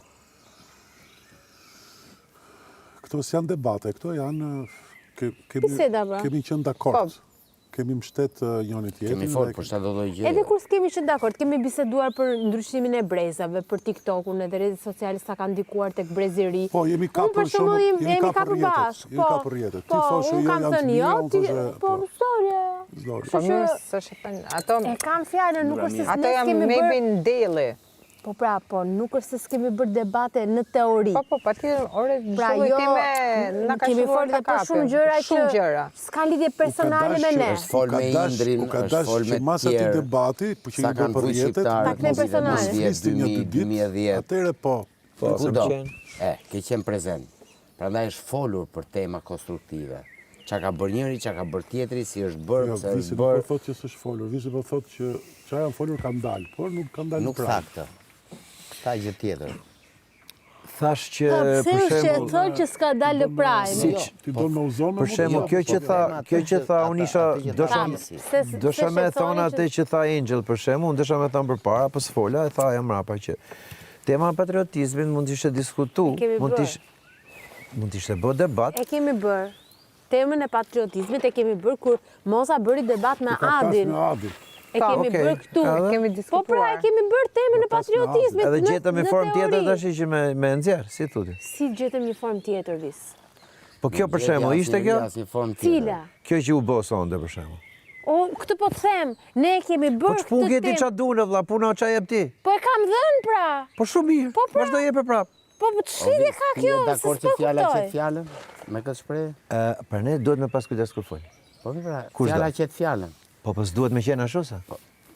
Këto s'janë debate, këto janë Biseda, pra. kemi qenë dakord. Kemi mbështet njëri tjetrin. Kemi folë për çdo lloj gjëje. Edhe kur s'kemi qenë dakord, kemi biseduar për ndryshimin e brezave, për TikTokun, edhe rrjetet sociale sa kanë ndikuar tek brezi i ri. Po, jemi kapur Unë për shembull jemi kapur rrjetet. bashkë. Jemi kapur rrjetet. Ti Po, thoshe unë jo kam janë thënë të jo, mirë, unë ti thoshe po storje. Po mirë, s'është pen. Ato E kam fjalën, nuk është se ato ne janë s'kemi maybe bërë. në deli. Po pra, po nuk është se s'kemi bërë debate në teori. Po, patjetër, ore, Pra shulli jo, time na ka kemi shkuar folë dhe për shumë gjëra që s'ka lidhje personale me ne. Është folë me Indrin, u ka është dash folë me që masa të tjerë. debati, për që Sa një kanë bërë për vujë rrjetet, shqiptarë, Takne personale. 2010, 2010. Atëre po. Kudo. Ke qenë prezent. Prandaj është folur për tema konstruktive. Qa ka bërë njëri, qa ka bërë tjetri, si është bërë, Jo, se është visi po bërë. thotë që s'është folur, visi po thotë që çfarë janë folur kanë dalë, por nuk kanë dalë Nuk tha këtë. Tha gjë tjetër. Thash që Po, pse për është që shembull thonë që s'ka dalë në Prime? Ti do me uzonë për shembull kjo që tha unë isha dosha me thonë atë që tha Angel për shembull, unë dosha me thonë përpara, po s'fola, e tha jam mrapa që tema e patriotizmit mund të ishte diskutu, mund të ishte bë debat. E kemi bërë. Temën e patriotizmit e kemi bërë kur Moza bëri debat me Adin. E kemi bërë këtu. Kemi Po diskutuar. pra, e kemi bërë temën e patriotizmit Edhe në gjetëm një formë tjetër teori. tash që me nxjerr, si thotë. Si gjetëm një formë tjetër, Vis? Po kjo për shembull ishte kjo? Cila? Kjo që u bë sonde për shembull. O, këtë po të them, ne kemi Po bërë ç'pun ke ti ç'a dunë vlla, puna ç'a jep ti? Po e kam dhënë pra. Po shumë mirë. Po pra. Vazhdo jep prap. Po ç'lidhje ka kjo? Je dakord që fjala qet fjalën? Me këtë shprehje? Për ne duhet me pas kujdes kur fol. Po pra, Kush fjala do? qet fjalën. Po pos duhet me qenë ashtu sa?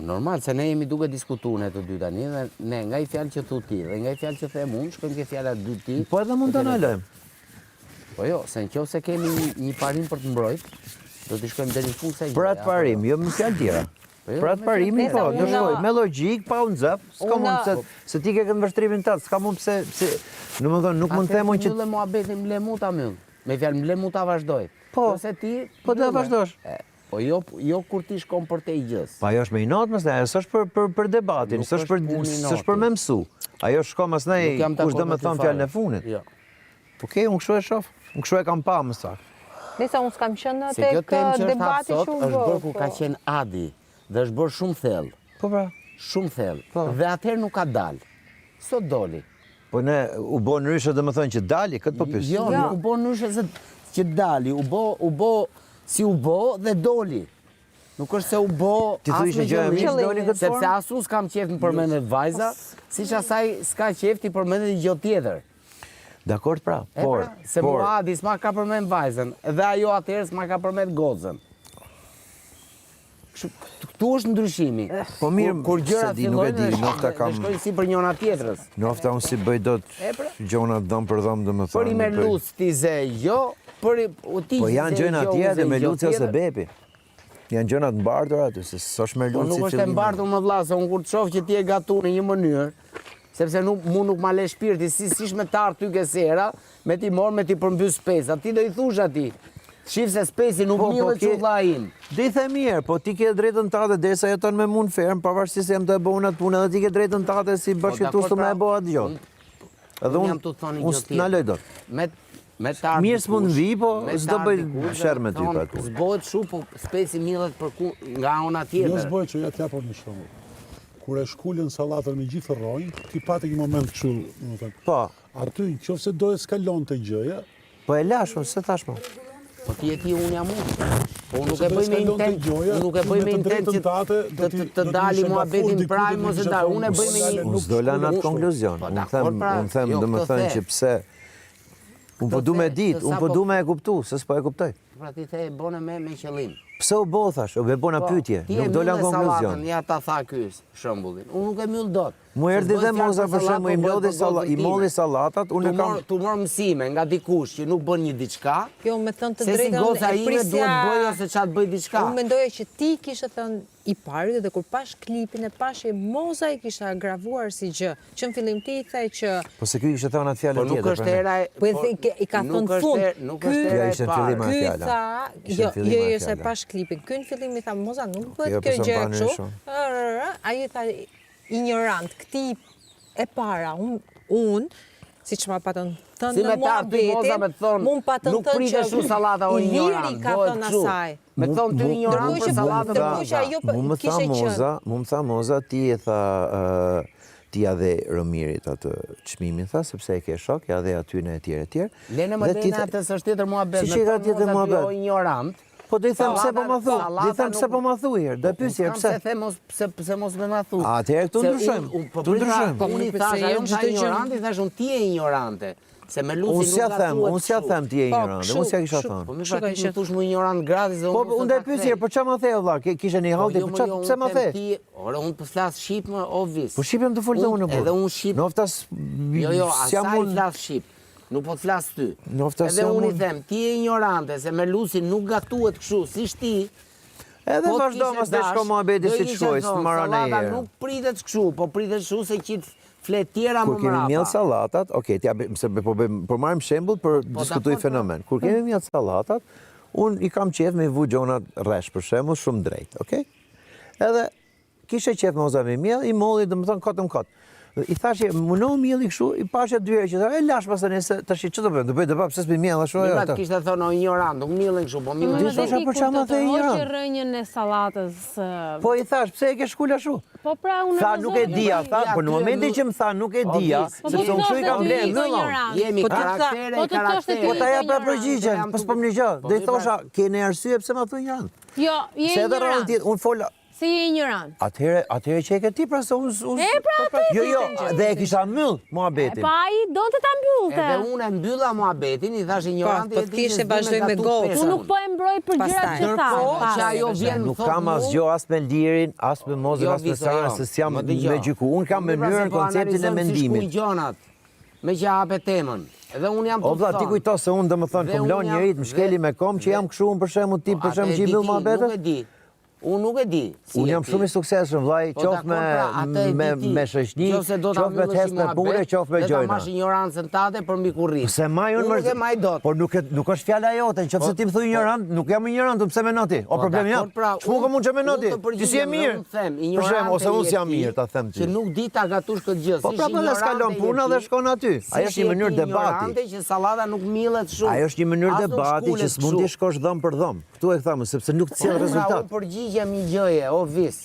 Normal, se ne jemi duke diskutuar ne të dy tani dhe ne nga i fjalë që thu ti dhe nga i fjalë që them unë, shkojmë ke fjala dy ti. Po edhe mund të analojmë. Po jo, se nëse kemi një parim për të mbrojtë, do t'i shkojmë deri në fund se Për atë parim, jo me fjalë tjera. Për atë parimin po, do shkoj me logjik, pa u nxap, s'ka mund se ti ke këtë vështrimin tënd, s'ka mund pse domethënë nuk mund të them unë që mbyllë muhabetin mle mu ta mbyll. Me fjalë mle mu ta vazhdoj. Po, se ti po do ta vazhdosh. Po jo kur ti shkon për te i gjës. Po ajo është me inat mos ne, s'është për debatin, s'është për me mësu. Ajo shko mos ne kush do të thon fjalën e fundit. Jo. Po ke, unë kështu e shoh. Unë kështu e kam pa më saktë. Nisa unë s'kam qenë Se kjo tek temë që është debati sot shumë është bërë ku ka qenë Adi dhe është bërë shumë thellë. Po pra. Shumë thellë. Dhe atëherë nuk ka dalë. Sot doli. Po ne u bë ndryshe domethënë që dali, këtë po pyes. Jo, nuk u bë ndryshe që dali, u bë si u bë dhe doli. Nuk është se u bë Ti thua ishte gjë e mirë doli këtë formë? sepse as unë s'kam qejf në përmendet vajza, siç asaj s'ka qejf ti përmendet një gjë tjetër. Dakord pra, por se Muadi s'ma ka përmend vajzën, dhe ajo atëherë s'ma ka përmend gozën. Këtu është ndryshimi. Po mirë, kur gjërat se di, nuk e di, nofta kam. shkojnë si për njëra tjetrës. Nofta unë si bëj dot gjona dhëm për dhëm domethënë. Për i merluc ti ze jo, për ti po janë gjëna tjetër me Lucia se Bepi. Janë gjëna të mbartura aty, se s'është merluc si nuk është e mbartur më vlla, se unë kur të shoh që ti e gatuar në një mënyrë, sepse mu nuk ma le shpirti, siç me tar ty ke sera, me ti mor, me ti përmbys spesa. Ti do i thush atij. Shif se spesi nuk millet që vlla im. Dhe i the mirë, po ti ke drejtën tate derisa jeton me mua në ferm, pavarësisht se jam të e bëu atë punë, edhe ti ke drejtën tate si bashkëtues të më e bëu atë gjë. Edhe unë s'naloj dot. Me tar. Mirë s'mund vi, po s'do bëj sherr me ty pa atë. S'bëhet kështu, po spesi millet nga ona tjetër. Jo s'bëhet që ja t'japon një shembull. Kur e shkulën sallatën me gjithë rrojnë, ti pati një moment kështu, domethënë. Po. Aty nëse do e skalonte gjëja, po e lash, se tash më. Po ti e ti unë jam unë. Po nuk e bëj me intent, nuk e bëj me intent që të dali muhabetin Prime ose ta, unë e bëj me një. Unë s'do la në atë konkluzion. Unë them domethënë që pse unë po du me ditë, unë po du me e kuptu, se s'po e kuptoj. Pra ti the bone me qëllim. Pse u bo, thash, u bëbona pyetje, nuk dola në konkluzion. Ja ta tha ky shembullin. Unë nuk e myll dot. Mu erdhi dhe moza për shembull, i molli sallatat, unë kam tu mor mësime nga dikush që nuk bën një diçka. Jo, me thënë të Se si drejtën, goca ime duhet bëj ose çat bëj diçka. Unë mendoja që ti kishe thënë i pari dhe kur pash klipin e pash e moza i kisha agravuar si gjë. Që në fillim ti i the që Po se ky kishe thënë atë fjalën tjetër. Po nuk është era po i ka thënë fund. Nuk është era e parë. Ky tha, jo, se pash klipin. Ky në fillim i tha moza nuk bëhet kjo gjë kështu. Ai tha ignorant, këti e para, unë, si që ma patën thënë në muhabetin, mund patën thënë që i liri ka thënë asaj. Me thonë ty ignorant për salatën Mu më tha moza, ti e tha, ti ja dhe Rëmirit atë çmimin, tha, sepse e ke shok, ja dhe aty në etjerë. Lene më dejnë atës është tjetër muhabet, Si që ka tjetër muhabet? Ignorant. Po do i them pse po ma thu, do i them pse po ma thu herë, do e pyesje pse. Pse mos më ma thu. Atëherë këtu ndryshojmë. Tu ndryshojmë. Po unë i thash, ajo është ignorante, i thash unë ti je ignorante. Se me Luci nuk gatuhet. Unë s'ja them ti je ignorante, unë s'ja kisha thënë. Po më pak ti thosh më ignorant gratis dhe unë. Po unë do e pyesje, po ç'a ma the vëlla? Kishe një hallti, po pse ma the? Ore unë po flas shqip më obvious. Po shqipem të folë unë po. Edhe unë shqip. Noftas Jo, asaj flas shqip. Nuk po të flas ty. Edhe unë i them, ti je ignorante, se me Luci nuk gatuhet kështu, si ti. Edhe vazhdo mas të shko muhabeti si të shkoj, së marra në Sallata nuk pritet kështu, po pritet kështu se qitë flet tjera më mrapa. Kur kemi mjellë sallatat, po marrim shembull për diskutuj fenomen. Kur kemi mjellë sallatat, unë i kam qef me i vu gjonat rresh, për shembull, shumë drejt, okej? Edhe kishe qef moza me mjellë, i molli, dhe më thonë kotëm kotë. I thashje, munohu mjelli kështu, i pashe dy herë që tha, lash pasë nëse, tash që të bëjmë, të bëjtë pse s'pi mjell, ashtu ajo. Mirat kishte thonë o ignorant, nuk mjellin kështu, po mjellin kështu. Disosha për çama the ignorant. Hoqë rënjën e sallatës. Po i thash, pse e ke shkul ashtu? Po pra, unë tha nuk e dija, tha, por në momentin që më tha nuk e dija, sepse unë kështu i kam blenë, mëllon. Jemi karaktere. Po ta jap përgjigje, po s'po më gjë. Do i thosha, keni arsye pse ma thu ignorant? Jo, je ignorant. Unë fola Se je ignorant. Atëhere që e ke ti, pra se unë... Jo, dhe e kisha mbyll muhabetin. Pa i do të ta mbyllte. Edhe unë e mbylla muhabetin, i thash ignoranti e ti që vazhdoj me gocë. Unë nuk po e mbroj për gjërat që tha. Që ajo vjen nuk kam asgjë as me Lirin, as me Mozën, as me Sarën, se s'jam me gjyku. Unë kam me mënyrën konceptin e mendimit. Me që hape temën. Edhe unë jam të thonë. O vlla, ti kujto se unë domethënë kom lënë njërit, më shkeli me kom që jam kështu unë për shembull tip për shembull që i mbyll muhabetet. Unë nuk e di. Unë jam shumë i suksesshëm, vllai, qoftë me shoqni, qoftë me hes me punë, qoftë me gjëra. Do ta mash ignorancën tate për mbi kurrë. Se maj unë më por nuk është fjala jote, nëse ti më thu ignorant, nuk jam ignorant, pse menoti? O problemi jam. Ç'u kam unë që menoti? Ti si je mirë? Për shembull, ose unë jam mirë, ta them ti. Që nuk di ta gatush këtë gjë. Po prapë dhe skalon puna dhe shkon aty. Ajo është një mënyrë debati. Që sallata nuk millet shumë. Ajo është një mënyrë debati që s'mund të shkosh dhëm për dhëm. Ktu e thamë, sepse nuk të sjell rezultat. Përgjigjem një gjëje, o vis.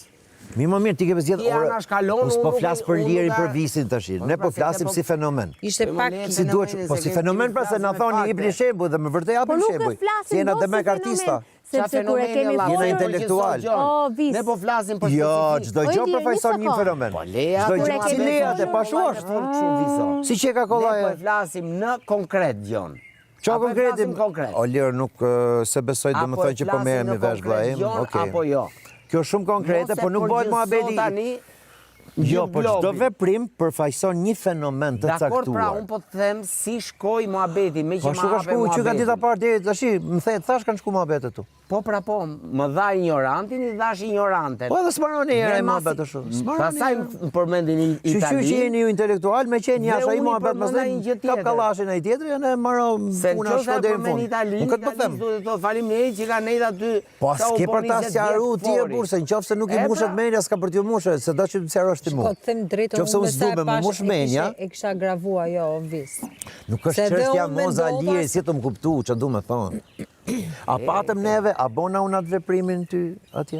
Mi më mirë, ti ke zgjedhur orë. Unë s'po flas për Lirin për visin tash. Ne po flasim si fenomen. Ishte pak si duhet, po si fenomen pra se na thoni i bli shembull dhe më vërtet japim shembull. Si jena dhe me artista. Sepse kur e kemi folur intelektual. Ne po flasim për jo, çdo gjë përfaqëson një fenomen. Çdo gjë si leja të pashuar. Si që ka kolla. Ne po flasim në konkret gjon. Qa konkretim? O Lirë nuk se besoj dhe më thënë që po merrem i vesh vllajim. Apo jo. Kjo shumë konkrete, por nuk bëhet muhabeti. Jo, po çdo veprim përfaqëson një fenomen të caktuar. Dakor, pra unë po të them si shkoi muhabeti me që ma hape muhabeti. Po që ka dita parë deri tash, më thash kanë shku muhabetet tu. Po pra po, më dha ignorantin, i dhash ignoranten. Po edhe s'marroni herë muhabet ashtu. Pastaj përmendin Itali. Që jeni ju intelektual, me qenë jashtë ai muhabet mos dhe kap kallashin ai tjetër, janë marrë puna shko deri në fund. Nuk këtë po them. Do faleminderit që kanë nejt aty. Po s'ke për ta sqaruar ti e burse, nëse nuk i mushet menja s'ka për t'ju mushë, se do që të sqarosh ti mua. Po të them drejtën e kisha gravua jo vis. Nuk është çështja moza Liri si të më kuptu që du me thonë. A patëm neve, a bona unë atë veprimin ty atje?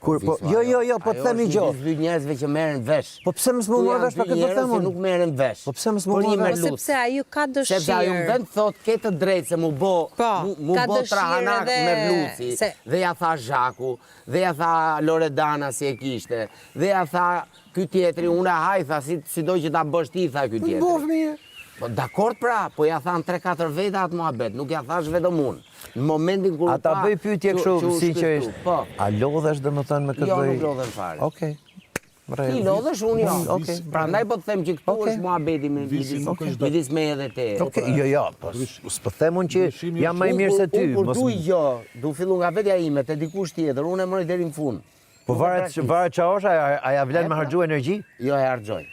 Jo, po të themi gjo. Po njerëzve që merren vesh. Po pse më s'më morë vesh pa këtë them unë? Nuk merren vesh. Po pse më s'më morë vesh? Sepse ai ka dëshirë. Sepse ai vend thot ke të drejtë se mu bë trahanak me Luci. Dhe ja tha Zhaku, dhe ja tha Loredana si e kishte, dhe ja tha ky tjetri, unë haj tha, si do që ta bësh ti, tha ky tjetri. Bof mirë. Dakord pra, po ja thanë 3-4 veta atë muhabet, nuk ja thash vetëm unë. Në momentin kur Ata bëj pyetje kështu sinqerisht. Po. A lodhesh domethënë me këtë lloj? Jo, nuk lodhem fare. Okej. Ti lodhesh, unë jo. Okej. Prandaj po të them që këtu është muhabeti midis me edhe te. Okej, jo, po s'po them unë që jam më i mirë se ty. Por du du fillu nga vetja ime te dikush tjetër, unë e mëroj deri në fund. Po varet ç'a është, a ja vlen me harxhu energji? Jo, e harxoj.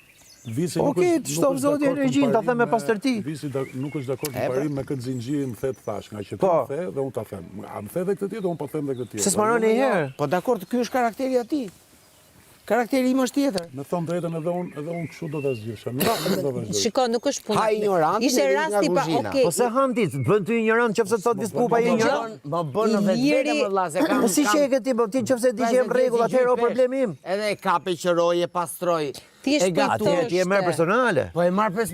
Okej, çdo zoti energjin, ta them me pastërti. Visi nuk është dakord në parim me këtë zinxhirin thet thash, nga që ti the dhe unë ta them. A më the dhe këtë tjetër, unë po them dhe këtë tjetër. Se s'marroni një herë. Po dakord, ky është karakteri i atij. Karakteri im është tjetër. Me thon drejtën edhe unë kështu do ta zgjidhesha. Nuk do vazhdoj. Shiko, nuk është puna. Ha ignorant. Ishte rasti pa, okay. Po se ham ti, bën ty ignorant nëse thot biskupa i ignorant. Më bën në vetë më vëlla se kam. Po si që e ke ti, po ti nëse di që jam rregull, atëherë o problemi im. Edhe kapi qëroje, pastroj. Ti je Atëherë ti e merr personale. Po e marr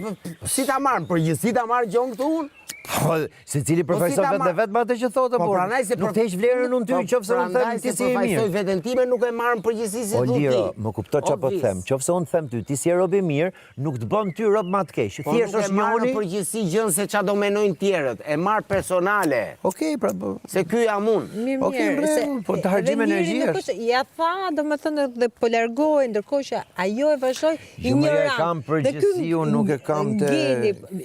si ta marr, përgjithësi ta marr gjon këtu unë. Po, secili përfaqëson vetë atë që thotë, po. Nuk të heq vlerën unë ty, nëse unë them ti si i mirë. Përfaqësoj veten time, nuk e marr në përgjithësi si ti. O Liro, më kupto çfarë po të them. Nëse unë them ty, ti si rob i mirë, nuk të bën ty rob më të keq. Thjesht është njëri. Në përgjithësi gjën se ç'a do menojnë tjerët, e marr personale. Okej, pra po. Se ky jam unë. Okej, po të harxhim energji është. Ja tha, domethënë dhe po largohej, ndërkohë që ajo e vazhdoi ignorant. Kam përgjithësi, unë nuk e kam të.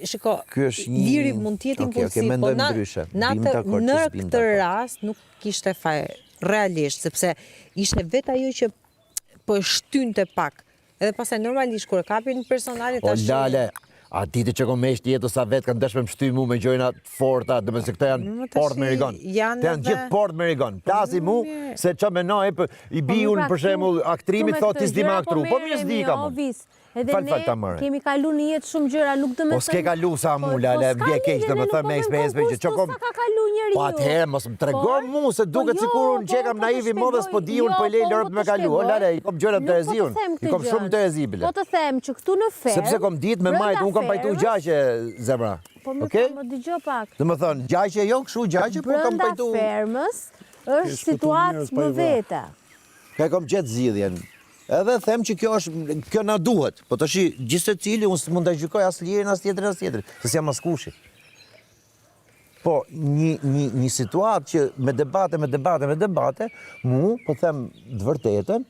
Shiko, Liri mund të jetë impulsiv. Në këtë rast nuk kishte faj realisht, sepse ishte vetë ajo që po e shtynte pak. Edhe pastaj normalisht kur e kapin personalit tash. O Lale, a ditë që kom mesh jetës sa vetë kanë dëshme më shty mu me gjojna forta, dhe me se këta janë port me rigon. Të janë gjithë port me rigon. Plasi mu, se që menoj, i bi unë për shemull aktrimit, thot ti s'di me aktru. Po mirë s'di ka mu. Edhe ne kemi kalu një jetë shumë gjëra, nuk dhe me thëmë... Po s'ke kalu sa mu, Lale, bje keq dhe me thëmë me eksperiencë për që që kom... Sa ka kalu njëri ju? Po atëherë, mos më tregom mu, se duket sikur unë që kam naivi modës, po di unë po lej lërët me kalu. O Lale, i kom gjëra të rezi unë, i kom shumë të rezibile. Po të them që këtu në ferm... Sepse kom ditë me majtë, unë kom pajtu gjaqe, zemra. Po më dëgjo pak. Dhe më thonë, gjaqe jo, këshu gjaqe, po kom pajtu... Brënda fermës është situatë më vete. Ka kom qëtë zgjidhjen. Edhe them që kjo na duhet, po të shi gjithë të cili unë mund të gjykoj as Lirin, as tjetër, se s'jam as kushi. Po, një situatë që me debate, mu, po them të vërtetën,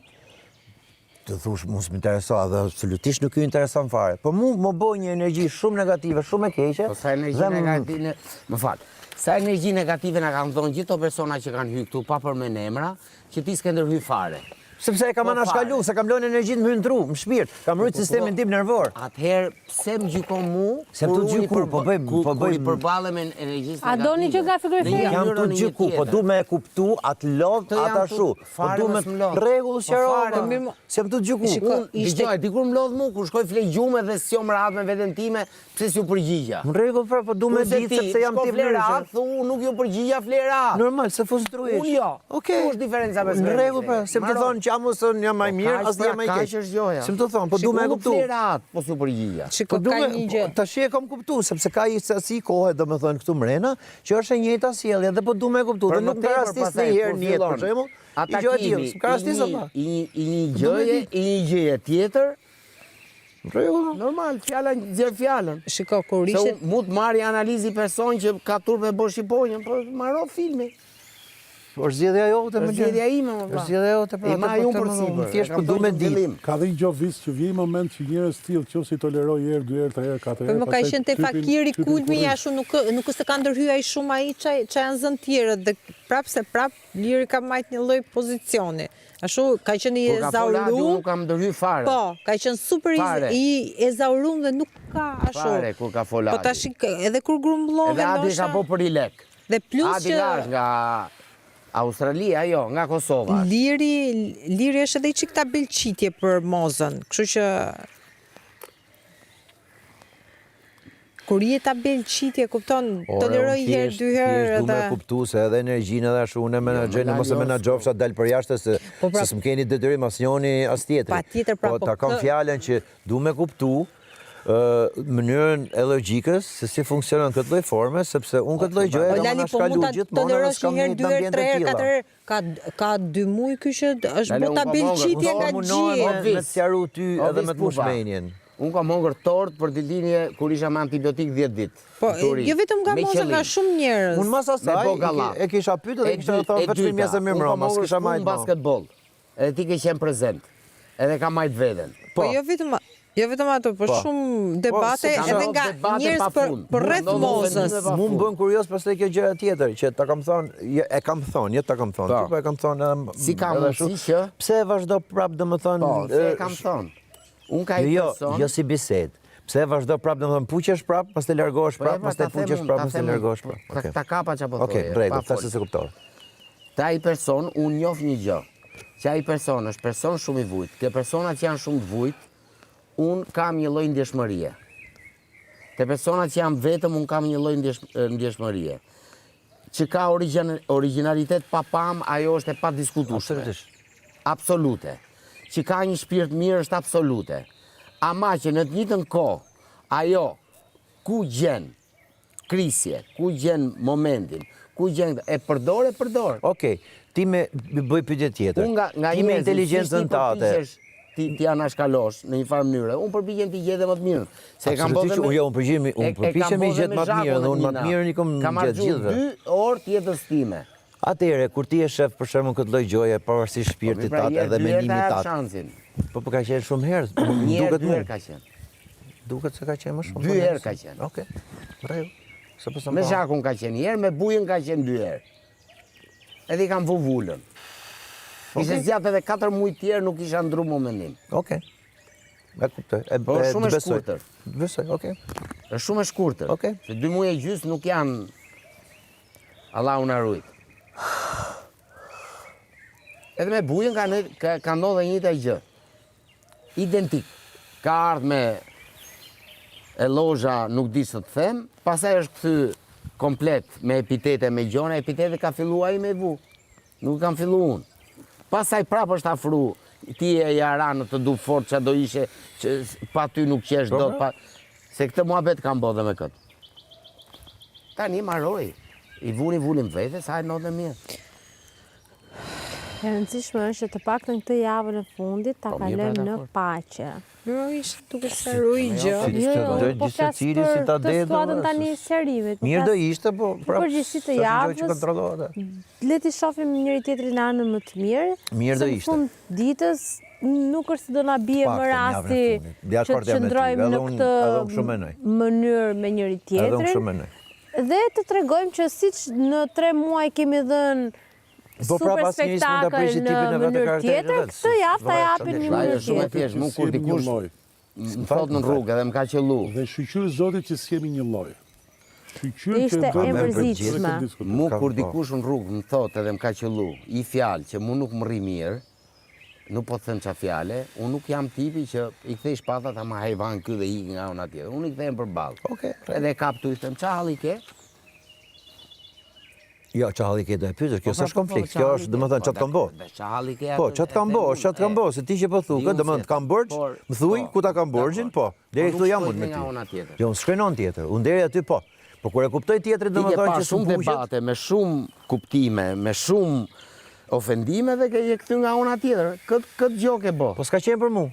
të thush, mu s'më interesoa dhe absolutisht nuk ju intereson fare, po mu më boj një energji shumë negative, shumë e keqe. Po sa energji negative, më falë, sa energji negative nga kanë thonë gjithë të persona që kanë hy këtu, pa për me emra, që ti s'ke ndërhy fare. Sepse e kam anashkalu, se kam lënë energjinë më hyndru, më shpirt, kam rrujt sistemin tim nervor. Atëherë, pse më gjykon mu, se të gjyku, po bëjmë... Kur i përballem me energjisë negative. A doni që ka figurifikat? Jam të gjyku, po du me kuptu atë lodh, atë ashu. Po du me regull sqarove, se jam të gjyku. Dëgjoj, dikur më lodh mu, kur shkoj flej gjume dhe s'jo më rahat me veten time, pse s'ju përgjigja. Në rregull, po du me ditë sepse jam tip flerat, nuk ju përgjigja flerat. Normal, se frustruesh. Unë jo. Okej. Ku është diferenca mes Në rregull, po, se më të thonë që amoson jam më mirë, as jam më i keq. Se më të thonë, po du me kuptu. Flerat, po s'ju përgjigja. Shiko, ka një gjë. Tash e kam kuptu, sepse ka një sasi kohë, domethënë këtu mrena, që është e njëjta sjellje dhe po du me kuptu. Dhe nuk rastis në herë një jetë, për shembull. I një gjëje tjetër. Normal, fjala nxjerr fjalën. Shiko, kur ishte mu të marrë analizi person që ka turp me bosh Shqiponjën, po marrë filmi. Është zgjedhja jote më gjë. Zgjedhja ime më Është zgjedhja jote pra. Ma ju për sipër. Thjesht po du me di. Ka dhe një gjë vis që vjen moment që njerëz tillë qoftë si toleroj herë, 2 herë, 3 herë, 4 herë. Po më ka qenë te fakiri kulmi ashtu nuk se ka ndërhyj ai shumë ai çaj janë zënë tjerët dhe prap Liri ka marrë një lloj pozicioni. Ashtu ka qenë i ezaurum. Nuk kam ndërhyj fare. Po, ka qenë super i ezaurum dhe nuk ka ashtu. Fare kur ka folati. Po tash edhe kur grumbullohen ndoshta. Edhe aty ka po për i lek. Dhe plus që nga Australia, jo, nga Kosova. Liri është edhe i çik ta belqitje për mozën, kështu që kur je ta belqitje, kupton, toleroj herë, 2 herë edhe... Du me kuptu se edhe energjinë edhe ashtu unë e menagjojnë, mos e menagjofsha dal për jashtë se s'm keni detyrim as njoni as tjetri. Pa tjetër, pra po. Ta kam fjallën që du me kuptu mënyrën e logjikës se si funksionon këtë lloj forme, sepse unë këtë lloj gjëje kam anashkalu gjithmonë dhe s'kam një të ambjente tilla. Ka 2 muaj ky që është bota belqitje nga gjie. Me të sqaru ty edhe me të mushmenjen. Unë kam hongër tort për ditëlindje kur isha me antibiotik 10 ditë. Po, jo vetëm nga moza, nga shumë njerëz. Unë mas asaj e kisha pyetur dhe kisha thënë vetëm mjesë më mbroma, s'kisha marrë basketball. Edhe ti ke qenë prezent. Edhe ka marrë veten. Po jo vetëm ato, por shumë debate edhe nga njerëz për rreth mozës. Mu më bën kurios pastaj kjo gjëra tjetër që ta kam thonë, ta kam thonë, po e kam thonë. Si ka mundësi që pse e vazhdo prap domethënë? Po, se e kam thonë. Unë ka i person. Jo si bisedë. Pse e vazhdo prap domethënë puqesh prap, pastaj largohesh prap, pastaj puqesh prap, pastaj largohesh prap. Ta kapa çapo thonë. Okej, rregull, thashë se kuptova. Ta i person unë njoh një gjë. Që ai person është person shumë i vujt. Ke personat që janë shumë të vujt, unë kam një lloj ndjeshmërie. Te personat që janë vetëm, unë kam një lloj ndjeshmërie. Që ka originalitet pa pam, ajo është e pa diskutueshme. Absolute. Që ka një shpirt mirë është absolute. Ama që në të njëjtën kohë, ajo ku gjen krisje, ku gjen momentin, ku gjen e përdor. Okej, ti me bëj pyetje tjetër. Ti me inteligjencën tate. Ti anashkalosh në një farë mënyrë. Unë përpiqem ti gjetë më të mirën. Se kam bërë unë përpiqem i gjetë më të mirën dhe unë më të mirën i kam gjetë gjithëve. 2 orë tjetës time. Atëherë, kur ti je shef për shembull këtë lloj gjoje, pavarësisht shpirtit tat edhe mendimit tat. Po ka qenë shumë herë, duket më. Ka qenë. Duket se ka qenë më shumë. 2 herë ka qenë. Okej. Rregull. Me Zhakun ka qenë një herë, me Bujën ka qenë 2 herë. Edhe i kam vuvulën. Ishte zgjatë edhe 4 muaj tjerë nuk isha ndru momentin. Okej. E kuptoj. Po shumë e shkurtër. Besoj, okej. Është shumë e shkurtër. Okej. Se 2 muaj e gjysmë nuk janë Allahu na ruaj. Edhe me Bujën ka ndodhur e njëjta gjë. Identik. Ka ardhur me elozha, nuk di se të them, pastaj është kthy komplet me epitete, me gjona, epitete ka filluar ai me vu. Nuk kam filluar unë. Pastaj prapë është afru, ti e Jaranë të du fort që do ishe, që pa ty nuk qesh do të pa... Se këtë muhabet kam bo dhe me këtë. Tani maroj, i vulim vete, sa e notë e mirë. E rëndësishme është që të paktën këtë javë në fundit ta kalojmë në paqe. Jo, ishte duke se ruj gjë. Po flas për të situatën tani serive. Mirë do ishte, po përgjithësi të javës. Le të shohim njëri tjetrin në anën më të mirë. Mirë do ishte. Në fund ditës nuk është se do na bie më rasti që të qëndrojmë në këtë mënyrë me njëri tjetrin. Dhe të tregojmë që siç në 3 muaj kemi dhënë super spektakël në mënyrë tjetër, këtë javë ta japin në mënyrë shumë e thjeshtë, mu kur dikush më thot në rrugë edhe më ka qellu. Dhe shqyqyrë Zotit që s'kemi një lloj. Ishte e mërzitshme. Mu kur dikush në rrugë më thot edhe më ka qellu, i fjalë që mu nuk më rri mirë, nuk po të thënë qa fjale, unë nuk jam tipi që i kthej shpatat ama hajvan ky dhe ik nga ona tjetër. Unë i kthejmë për balë. Edhe kap tu i them, qa halli ke? Jo, që halli ke do e pyetësh, kjo s'është konflikt, kjo është domethënë çat kam bë. Po, çat kam bë, se ti që po thuke, domethënë kam borxh, më thuj ku ta kam borxhin, po. Deri këtu jam unë me ty. Jo, s'shkrenon tjetër. Unë deri aty po. Po kur e kuptoj tjetrin domethënë që shumë debate, me shumë kuptime, me shumë ofendime dhe ke këtu nga ona tjetër. Këtë gjë ke bë. Po s'ka qenë për mua.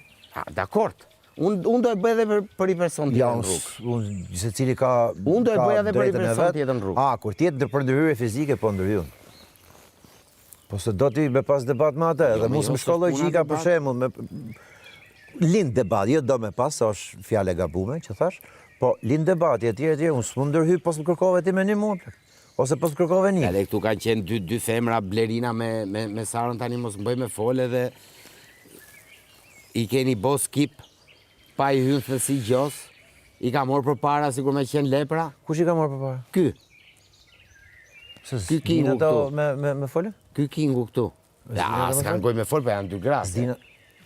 Dakord. Unë do e bëj edhe për i person tjetër në rrugë. Unë se cili ka... Unë do e bëj edhe për i person tjetër në rrugë. Kur tjetë për ndërhyrje fizike, po ndërhyrën. Po se do t'i me pas debat me atë, edhe mu s'më shko logjika për shembull me... Lind debat, jo do me pas, është fjale gabume, që thash, po lind debati e tjerë, unë s'mu ndërhy, po s'më kërkove ti me një mua, ose po s'kërkove një. Edhe këtu kanë qenë dy femra, Blerina me Sarën tani mos më bëj me fol edhe i keni bo skip, pa i hynë thësi gjos, i ka morë për para si kur me qenë lepra. Kush i ka morë për para? Ky. Ky kingu këtu. Me folë? Ky kingu këtu. Ja, s'kanë goj me folë, për janë 2 grasë.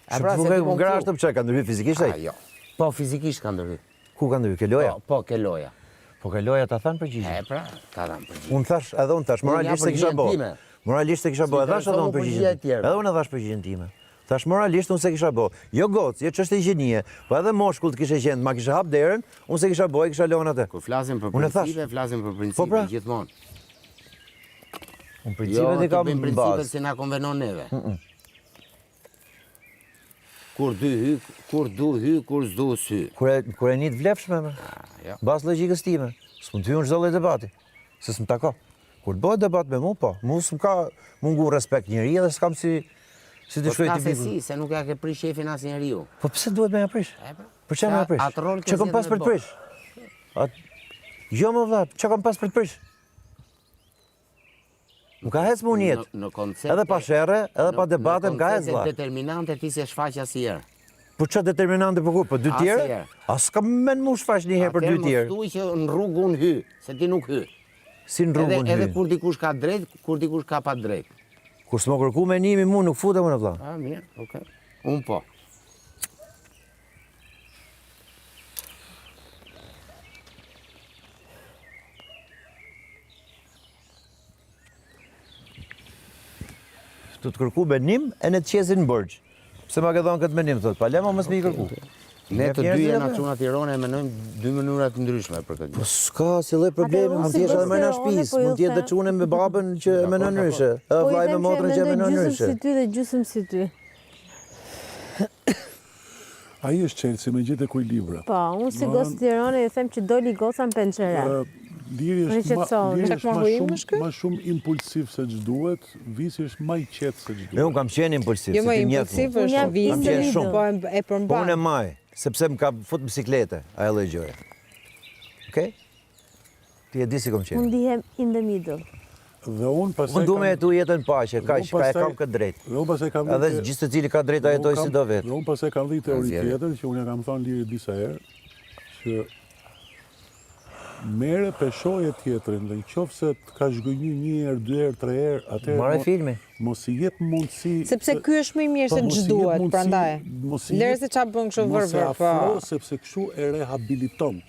Shëpë grasë të pëqe, ka ndërhy fizikisht e? Jo. Po, fizikisht ka ndërhy. Ku ka ndërhy? Ke loja? Po, ke loja. Po, ke loja ta thanë përgjigje? E, pra, ta thanë përgjigje. Unë thash, edhe unë thash, moralisht se kisha bo. Moralisht se kisha bo, edhe unë thash përgjigjen. Edhe unë thash përgjigjen time. Thash moralisht unë se kisha bo. Jo gocë, jo ç'është higjienie, po edhe moshkull të kishe qenë, ma kishe hap derën, unë se kisha bo, e kisha lënë atë. Kur flasim për principe, flasim për principe gjithmonë. Unë principet i kam principet si na konvenon neve. Kur du hy, kur s'du s'hy. Kur e një të vlefshme, bas logjikës time, s'më të hyun çdo lloj debati, se s'më tako. Kur të bëhet debat me mu, po, mu s'më ka mungu respekt njëri dhe s'kam si të shkoj të bigu. Po se nuk ja ke prish shefin as njeriu. Po pse duhet me ja prish? Për çfarë me ja prish? Çka kam pas për të prish? Jo më vlla, çka kam pas për të prish? Nuk ka hec më unë jetë. Edhe pa sherre, edhe pa debate, më ka hec vlla. Në determinante ti se shfaq asnjëherë. Po ç'a determinante për kur? Po dy tjerë? As kam mend më shfaq një herë për dy tjerë. Atëherë mos thuaj që në rrugë unë hy, se ti nuk hy. Si në rrugë unë hy? Edhe kur dikush ka drejt, kur dikush ka pa drejt. Kur s'më kërku me nimi mu, nuk futem unë vlla. Mirë, okay. Unë po. Të kërku menim e në të qesin në bërgjë. Pse ma ke dhonë këtë menim, thot, pa lema mësë mi kërku. Ne të dy e na çuna Tirana e menojmë dy mënyra të ndryshme për këtë. Po s'ka si lloj problemi, mund të jesh edhe më në shtëpis, mund të jetë të çunë me babën që e menon ndryshe, edhe vllai me motrën që e menon ndryshe. Gjysmë si ty dhe gjysmë si ty. Ai është Chelsea me gjithë ekuilibra. Po, unë si gocë Tirana i them që doli goca në pençere. Liri është ma shumë impulsiv se që duhet, Visi është ma i qetë se që duhet. Unë kam qenë impulsiv, jo, se ti njëtë mu. Jo, impulsiv është Visi, po e përmban. Unë e maj, sepse më ka fut biciklete, ajo lloj gjëje. Okej? Ti e di si kam qenë. Unë dihem in the middle. Dhe unë pasaj kam... Unë du me jetu jetën paqe, kaq, pra e kam këtë drejt. Dhe unë pasaj kam... Edhe gjithë të cili ka drejt a jetoj si do vetë. Dhe unë pasaj kam dhe teori tjetër, që unë e kam thonë Liri disa herë, që mere peshoje tjetërin dhe në qofë se të ka zhgënjë një herë, dy herë, tre herë, atëherë... Mare filmi. Mos i jetë mundësi... Sepse ky është më i mirë se ç'duhet, prandaj. Lërë se ç'a bën kështu vërvër, po. Mos e afro, sepse kështu e rehabiliton.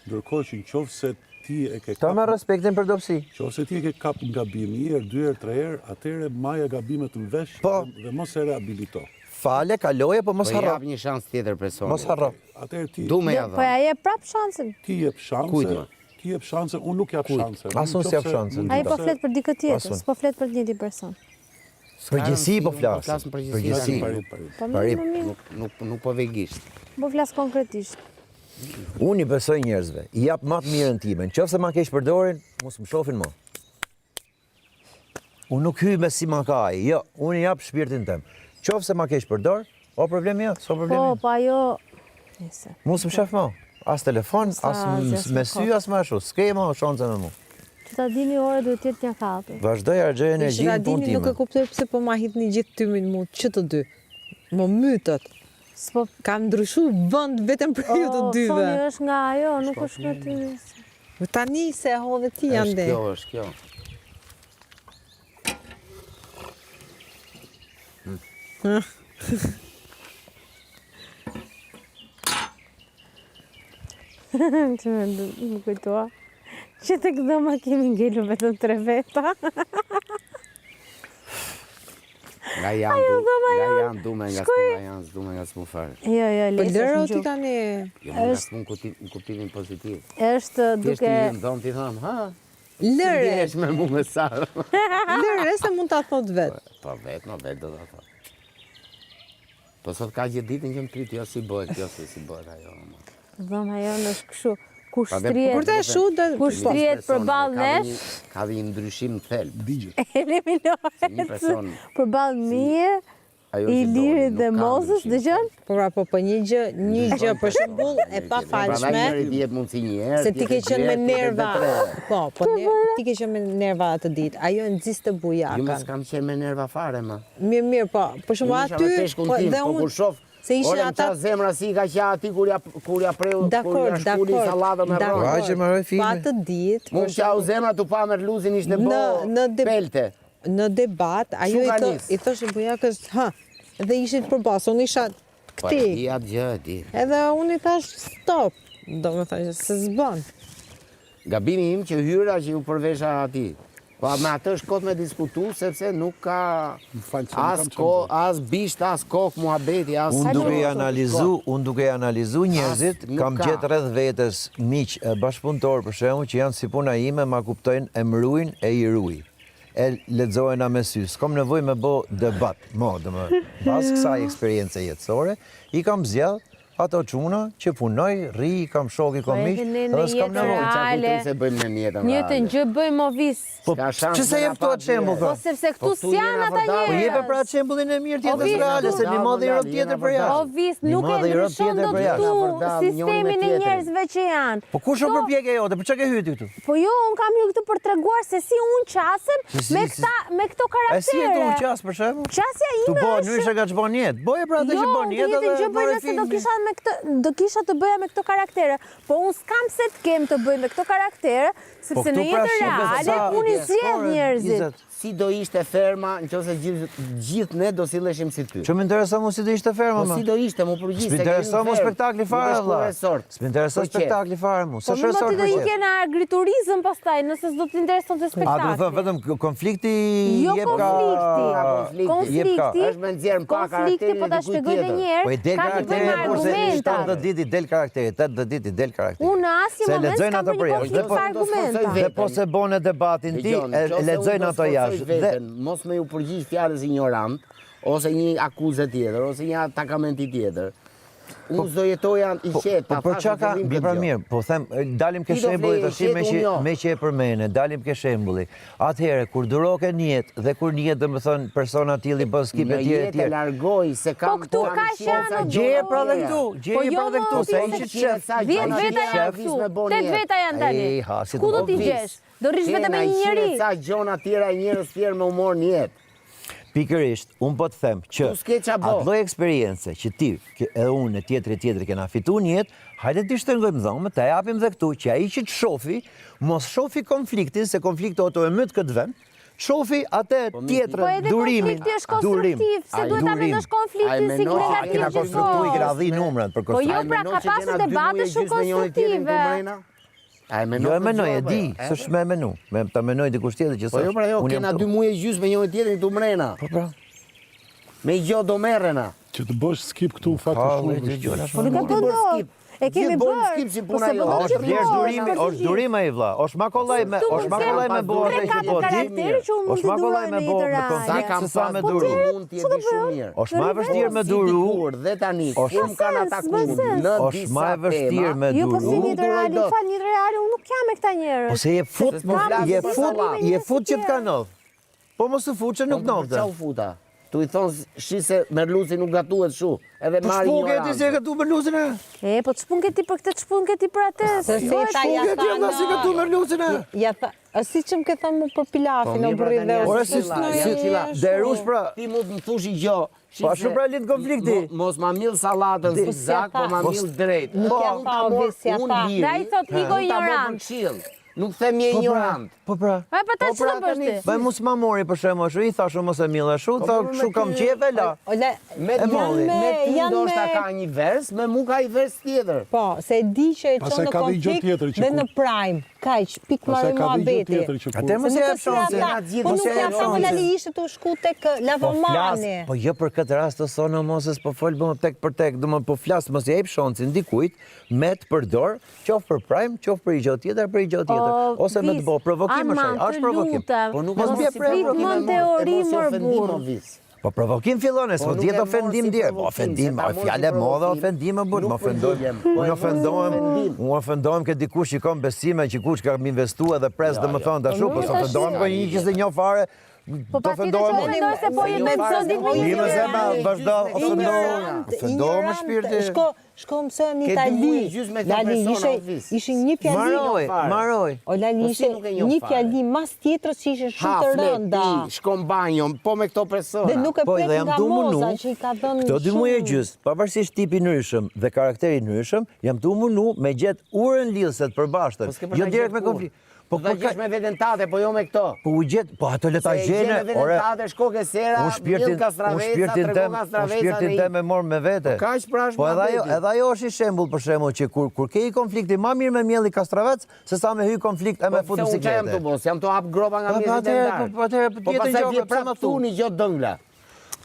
Ndërkohë që në qofë se ti e ke ta me respektin për dopsi. Qofë se ti e ke kap në gabim, një herë, dy herë, tre herë, atëherë maja gabimet në vesh dhe mos e rehabilito. Fale, kaloje, po mos harro. Po jap një shans tjetër personit. Mos harro. Atëherë ti... Du me ja dhënë. Po ja jep prap shansin. Ti jep shanse. Ti jep shanse, unë nuk jap shanse. Asun si jap shanse. Ai po flet për dikë tjetër, s'po flet për njëti person. Përgjithësi po flas. Përgjithësi. Nuk po vegisht. Po flas konkretisht. Unë i besoj njerëzve, i jap më të mirën time. Nëse ma keq përdorin, mos më shohin më. Unë nuk hyj me si ma ka ai. Jo, unë i jap shpirtin tim. Nëse ma keq përdor, o problemi jo, s'o problemi. Po, pa jo. Mos më shef më. As telefon, as me sy, as më ashtu. S'ke më shanse me mu. Që ta dini ore duhet jetë një katër. Vazhdoj argjoj energji në punë time. Nuk e kuptoj pse po ma hitni gjithë tymin mu, që të dy. Më mytët. Kam ndryshu vend vetëm për ju të dyve. Soni është nga ajo, nuk është nga ty. Tani se hodhe ti ande. Është kjo. Që më kujtoa që të këdoma kemi ngellu vetëm 3 veta. Nga janë dume nga s'mu fare. Jo, Po lërë o ti tani... Jo, nga s'mu në kuptimin pozitiv. Është duke... Tjeshtë ti në donë ti thonë, ha? Lërë! Ndjesh me mu me sarë. Lërë, se mund t'a thot vetë. Po vetë do t'a thot. Po sot ka gjithë ditën që më trit, jo si bëhet, si bëhet ajo. Dhëmë ajo është këshu, kur shtrihet përballë nesh, ka dhe një ndryshim të thelbë. Eliminohet përballë mije, i Lirit dhe Mozës, dëgjon? Po një gjë për shembull e pafalshme. Se ti ke qenë me nerva. Po, ti ke qenë me nerva atë ditë. Ajo nxiste bujakën. Jo, s'kam qenë me nerva fare, ma. Mirë, po, për shembull aty dhe unë se ishin ata zemra si ka qenë aty kur ja preu, kur ja shkuli sallatën me rrogë. Pa atë ditë. Mund qau zemra tu pa me luzin ishte bo pelte. Në debat, ajo i thoshtë bujakës, dhe ishit përbasë, unë isha ti. Edhe unë i thash stop, do me thashtë, se zbën. Gabimi im që hyra që ju përvesha ati. Pa me atë është kot me diskutu, sepse nuk ka as bisht, as kokë, muhabeti, as... Unë duke analizu njerëzit, kam gjetë rreth vetës miq bashkëpunëtor për shembull që janë si puna ime, ma kuptojnë emruin e i ruj. e lexojna me sy. S'kam nevojë me bë debat, pas kësaj eksperience jetësore, i kam zgjedh ato çuna që punoj, rri, kam shok, i kam miq, edhe s'kam nevojë. Se bëjmë në jetën reale. Njëtën gjë bëjmë o vis. Po ç'se jep këto shembull? Po sepse këtu s'janë ata Po njerëz. jepë pra shembullin e mirë tjetër reale, se një madhe i rob tjetër për jashtë. O vis, nuk e ndryshon dot këtu sistemin e njerëzve që janë. Po kush o përpjekja jote? Për çka ke hyrë këtu? Po jo, unë kam hyrë këtu për treguar se si unë qasem me këto karaktere. E si e tu qas për shembull? Qasja ime Tu bëj nyshe ka çbon jetë. Boje pra atë që bën jetë. Jo, të gjë nëse do kisha të bëja me këto karaktere, po unë s'kam se të kem të bëj me këto karaktere, sepse në jetën reale unë i zgjedh njerëzit. Si do ishte ferma nëse gjithë ne do silleshim si ty? Që më intereson mu si do ishte ferma, Po si do ishte, mu përgjithë. S'më intereson mu spektakli fare, valla. S'më intereson spektakli fare mu. Po më ti do ikje në agriturizëm pastaj, nëse s'do t'intereson të spektakli. A do thënë vetëm konflikti jep ka... Konflikti është me nxjerr pa karakterin. Po ta shpjegoj edhe një herë. Po i del karakteri, por se 70 ditë i del karakteri, 80 ditë i del karakteri. Unë në asnjë moment s'kam bërë një konflikt pa argumenta. Dhe po se bone debatin ti, e lexojnë ato jashtë. Mos me ju përgjigj fjalës ignorant, ose një akuzë tjetër, ose një atakamenti tjetër. Unë s'do jetoja i qetë. Po për çka ka mbi pra mirë, po them, dalim ke shembulli tash me që e përmene, dalim ke shembulli. Atëherë kur duroke njetë dhe kur njetë domethënë persona tillë bën skip e tjerë. Në jetë largoj se kam. Po këtu ka qenë. Gjeje pra dhe këtu, gjeje pra dhe këtu, se ishit shef. 10 veta janë këtu, 8 veta janë tani. Ku do t'i gjesh? Do rrish vetëm me një njeri. Sa gjona tjera njerëz tjerë me humor në jetë. Pikërisht, unë po të them që atë lloj eksperience që ti edhe unë tjetër kena fitu një jetë, hajde t'i shtëngojmë dhomën, ta japim dhe këtu që ai që të shofi, mos shofi konfliktin, se konflikti auto e myt këtë vend, shofi atë tjetrën, durimin. Po edhe konflikti është konstruktiv, se duhet ta vendosh konfliktin si negativ. Kena konstruktuar, i kena dhënë numrat për Po jo, pra ka pasur debate shumë konstruktive. Jo e menoj, e di, s'është me menu. Me ta menoj dikush tjetër që s'është. Po jo, pra jo, kena 2 muaj gjysmë me njëri tjetrin tu mrena. Po pra. Me gjë do merrena. Që të bësh skip këtu faktë shumë. Po nuk e bën skip. E kemi bërë. Po se është vlerë durimi, është durim ai vlla. Është makollaj me bota që po di. Është makollaj me bota konflikt sa me duru. Mund të jetë shumë mirë. Është më e vështirë me duru. Dhe tani shumë kanë atakuar në është më e vështirë me Jo, po duru. si një reali, një reali, unë nuk jam me këta njerëz. Po se je fut që të ka ndodh. Po mos u fut që nuk ndodh. Çau futa. Tu i thon shi se Merluzi nuk gatuhet shu, edhe marri një orë. Po ti se gatu Merluzin e? Po të shpun ti për këtë, të shpun ti për atë. Se se gatu Merluzin e? Ja tha, si që më ke thënë mu për pilafin, o bërri dhe o si derush pra. Ti mu më thush i gjo. Pa shumë pra lind konflikti. Mos ma mill sallatën zigzag, po ma mill drejt. Nuk ja tha, o si ja tha. Da i thot Igo ignorant. Nuk them je ignorant. Po pra. Po ta ç'do bësh ti? Po mos ma mori për shembull ashtu, i thashë mos e mill ashtu, tha kështu kam qefe la. Me ty ndoshta ka një vers, me mu ka i vers tjetër. Po, se e di që e çon në konflikt dhe në prime. Kaq, pik marrë muhabeti. Atë mos e jap shanse. Po nuk jam sa Lali ishte të shku tek lavomani. Po jo për këtë rast të sonë moses po fol bën tek për tek, do po flas mos e jap shansin dikujt me të përdor, qoftë për prime, qoftë për gjë tjetër, për gjë tjetër. Ose me të bëj provokim është ai, është provokim. Po nuk mos bie provokim teori më burr. Po provokim fillon, s'po diet ofendim dje. Po ofendim, fjalë e madhe ofendim më burr, më ofendojmë. Unë ofendohem ke dikush që ka besime që kush ka investuar dhe pres domethënë dashu, po ofendohem me një që s'e njoh fare. Po patjetër se po je me zoti po je. Mos e bëj vazhdo ofendohem me shpirtin. Shko mësë në Itali. Lali ishin një fjali. Maroj. O Lali ishe një fjali mas tjetrës që ishe shumë të rënda. Shko në banjo, po me këto persona. Dhe nuk e prek nga moza që i ka dhënë shumë. Këto 2 muaj e gjys, pavarësisht tipi ndryshëm dhe karakteri ndryshëm, jam të munu me gjetë urën lidhëse të përbashtën. Jo direkt me konflikt. Po ka gjesh me veten tate, po jo me këto. Po u gjet, po ato le ta gjene. Ore, tate shko ke sera, mil kastravesa, shpirtin tem e mor me vete. Po kaq prash. Po edhe ajo është i shembull për shembull që kur ke i konflikti më mirë me mielli kastravec se sa me hy konflikt e me fut biciklete. Jam të hap gropa nga mielli tendar. Po pastaj vjen prapë thuni gjë dëngla.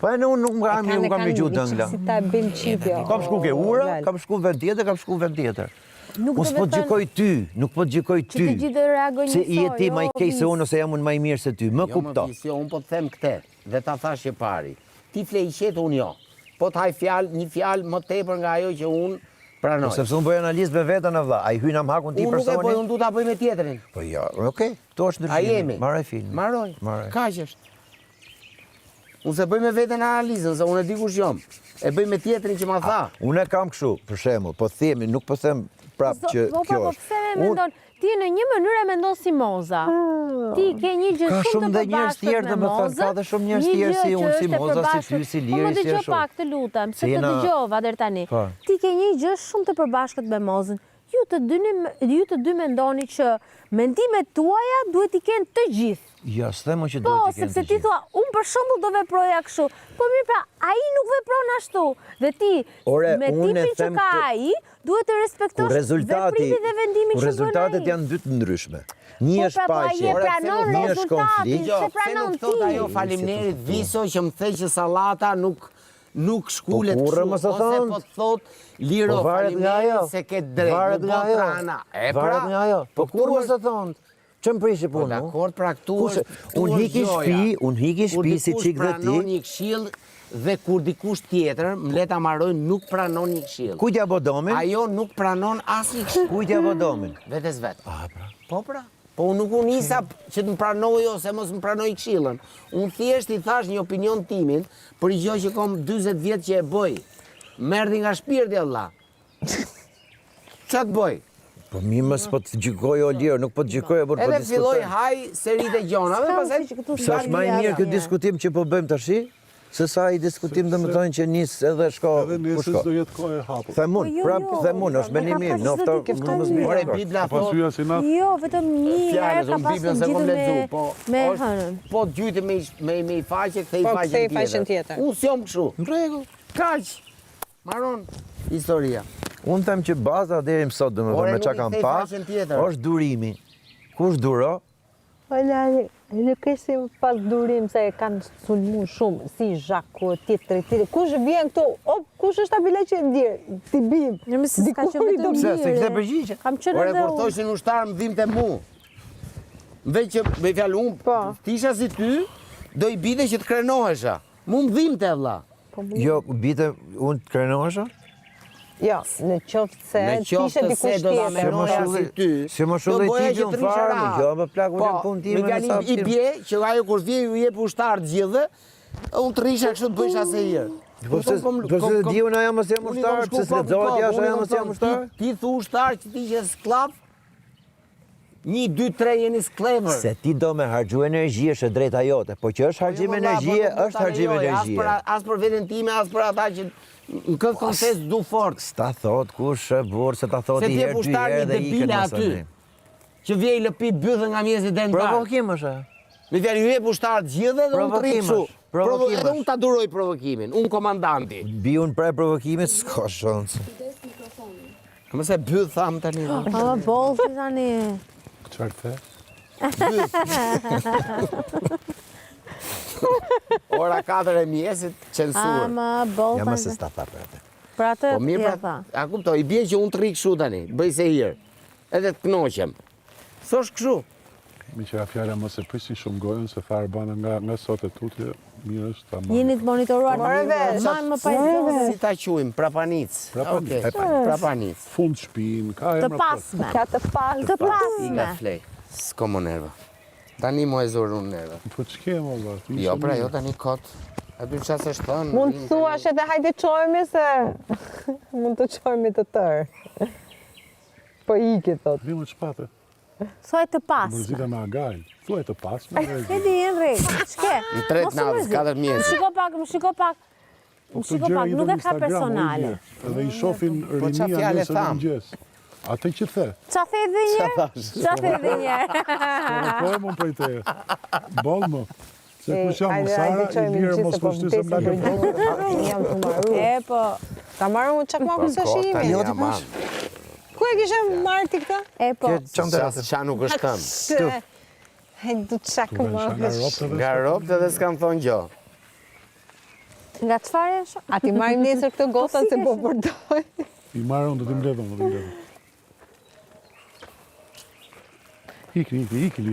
Po unë nuk kam i gjutë dëngla. Si ta bëjmë çipjo. Kam shku ke ura, kam shku vend tjetër, kam shku vend tjetër. nuk Unë s'po të gjykoj ty, nuk po të gjykoj ty. Që të gjithë reagoj Se njësoj, i e ti ma i kej se unë ose jam unë ma i mirë se ty, më kupto. Jo, unë po të them këte, dhe ta thash që pari. Ti fle i qetë, unë jo. Po të haj një fjalë më tepër nga ajo që unë pranoj. Sepse unë bëj analizë me vetën e vlla, a i hyna më hakun ti personi? Unë nuk e bëj, unë du ta bëj me tjetërin. Po ja, okej, to është A jemi? ndryshimi. Maroj filmin. Maroj, kaq është. Unë se bëj me vetën analizën, se unë e di kush jom. E bëj me tjetërin që ma tha. Unë e kam kështu, për shembull, po themi, nuk po them prapë që kjo Po pse me mendon? Ti në një mënyrë e mendon si Moza. Ti ke një gjë Ka shumë shumë të dhe njerëz përbashkët tjerë, me domethënë, Mozën. ka dhe shumë njerëz tjerë si unë, si Moza, si ty, si Liri, Po më si dëgjoj ashtu. pak, të lutem, se të jena- dëgjova deri tani. Po. Ti ke një gjë shumë të përbashkët me Mozën. Ju të dy mendoni që mendimet tuaja duhet i kenë të gjithë. Ja, s'themo që Po, duhet të kenë sepse të ti gjithë. thua, unë për shembull do veproja kështu. Po mirë pra, ai nuk vepron ashtu. Dhe ti, Ore, me unë e tipin që them ka të- ai, duhet të respektosh veprimin dhe vendimin që bën ai. Rezultatet janë dy të ndryshme. Një Po, është pra, po, ai e paqe, pranon një është rezultatin. konflikt. Se pranon nuk thot ti. ajo faleminderit Viso që më the që sallata nuk shkulet Po, kurrë kështu, mos e ose thon. po të thot Liro Po varet nga ajo. faleminderit se ke drejt, Varet nuk nga do ajo. trana. E pra, Varet nga ajo. Po kur mos e thon? Ç'm prishi Po punë? dakord, pra këtu Kush- është unë hiki shtëpi si çik dhe ti. Kur dikush pranon një këshill dhe kur dikush tjetër, mleta marrojnë, nuk pranon një këshill. Kujt ja bodomin? Ajo nuk pranon asnjë këshill. Kujt ja bodomin? Vetes vet. Po pra. Po unë nuk unë nisa që të më pranoj ose mos më pranoj këshillën. Unë thjesht i thash një opinion timin për një gjë që kom 40 vjetë që e bëj. Merdi nga shpirti Allah. Qa të bëj? Po mi mos po të gjykoj o lirë, nuk po të gjykoj, por po Edhe filloj diskutoj. haj serit e gjonave, pastaj Sa është më i mirë ky diskutim që po bëjmë tash? Se sa i diskutim domethënë që nis edhe shko Edhe ku nesër shko. do jetë kohë e hapur. Themun, prap themun, është menim im, nofto mos më Ore, bëj. Bibla Pas thot, hyja si natë. Jo, vetëm një herë fjalës, ka unë pasur Biblën se kom gjithë lexu, po me është- hënën. po gjyti me i faqe, kthej Po, faqen kthej faqen tjetër. Unë s'jom kështu. Në rregull. Kaq. Maron historia. Unë them që baza deri më sot domethënë Ore, me çka nuk i kam kthej pas, faqen tjetër. është durimi. Kush duro? Nuk është si pas durim se e kanë sulmu shumë, si Zhaku, tjetëri. Kush vjen këtu, kush është abile që e ndirë, ti bim. Në më se s'ka qenë vetëm Pse, se këtë mirë. përgjigje? Kam qenë Ore, edhe kur unë. thoshin ushtar më dhimte mu. Veç që me fjalë unë, Po. tisha si ty, do i bide që të krenohesha. Mu më dhimte vlla. Jo, bite, unë të krenohesha? Jo, në qoftë se Në tishe qoftë se dikush do ta tjetër. menoja si ty. Si më do shullë bëja ti që gjën trisha farë, rahat. jo, më plak unë Po, punë time me në fjalë sa i bje që ajo kur vje ju jep ushtar të gjithë, unë të risha kështu të bëjsh asë herë. Po se di unë ajo mos jam ushtar, pse se lexohet jashtë ajo mos jam ushtar? Ti thu ushtar që ti je sklav? 1, 2, 3 jeni sklever. Se ti do me harxhu energji është e drejta jote, po që është harxhim energjie, është harxhim energjie. As për veten time, as për ata që në këtë kontekst du fort. S'ta thot kush e burr, se ta thot Se i ti e herë dy pushtar herë një dhe ikën debile mos aty. tani. Që vjej lëpi bythën nga mjesit dentar. Provokim është. Me fjalë ju jep ushtar të gjithë dhe unë të Provokim rrit kështu. është, provokim Edhe është. unë ta duroj provokimin, unë komandanti. Bi unë prej provokimit, s'ka shans. Më se byth tham tani. Ama bolë tani. Çfarë the? Ora 4 e mjesit, censur. Ama bolë Ja më se tani. s'ta tha për atë. Pra të Po mirë, ja pra, tha. a kuptoj, i bje që unë të rri kështu tani, bëj se hirë. Edhe të knoqem. Thosh kështu. Mi që fjala mos e prisi shumë gojën, se tha Arbana nga sot e tutje, mirë është ta marrë. Jeni të monitoruar. Majmë më pa i Si ta quajmë, prapanic. Prapanic. Okej, prapanic. Fund shtëpinë, ka të emra pasme. Ka të falë. Të I pasme. nga flej. S'ko më nerva. Tani mo e zorë unë nerva. Po ç'ke më valla? Jo, pra, jo tani kot. Aty çfarë s'është thënë. Mund të thuash edhe hajde çojmë se mund të çojmë të tërë. Po iki thot. Vimë çpate. Thoj të pasme. Mërzita me agaj. Thuaj të pasme. E di, Henrik, ç'ke? Në tret Mos u natës, mërzi. 4 mjesit. Më shiko pak, më shiko pak. Më shiko pak, nuk e ka personale. Edhe i shohin Po qa rinia fjale nëse në tham? mëngjes. Atë që the. Qa the dhe njerë? Qa the dhe njerë? Po më prej te. Boll më. Se kush jam Hajde, Sara, hajde, i çojmë lirë gjithë mos se po kushtysem nga vdesim kërkohë. për jam të marru. E, po. Ta marru unë çakmakun së shihemi. Tani Jo, ti aman. Ku e kishe marrë ti këtë? E, po. Qa nuk është tëmë. Hej, du çakmakun. Nga ropët Nga ropët edhe s'kam thonë gjo. Nga çfarë janë? A ti marrim nesër këtë gotën se po përdoj. I marrë unë do t'i mbledhëm, do t'i mbledhëm. Iki.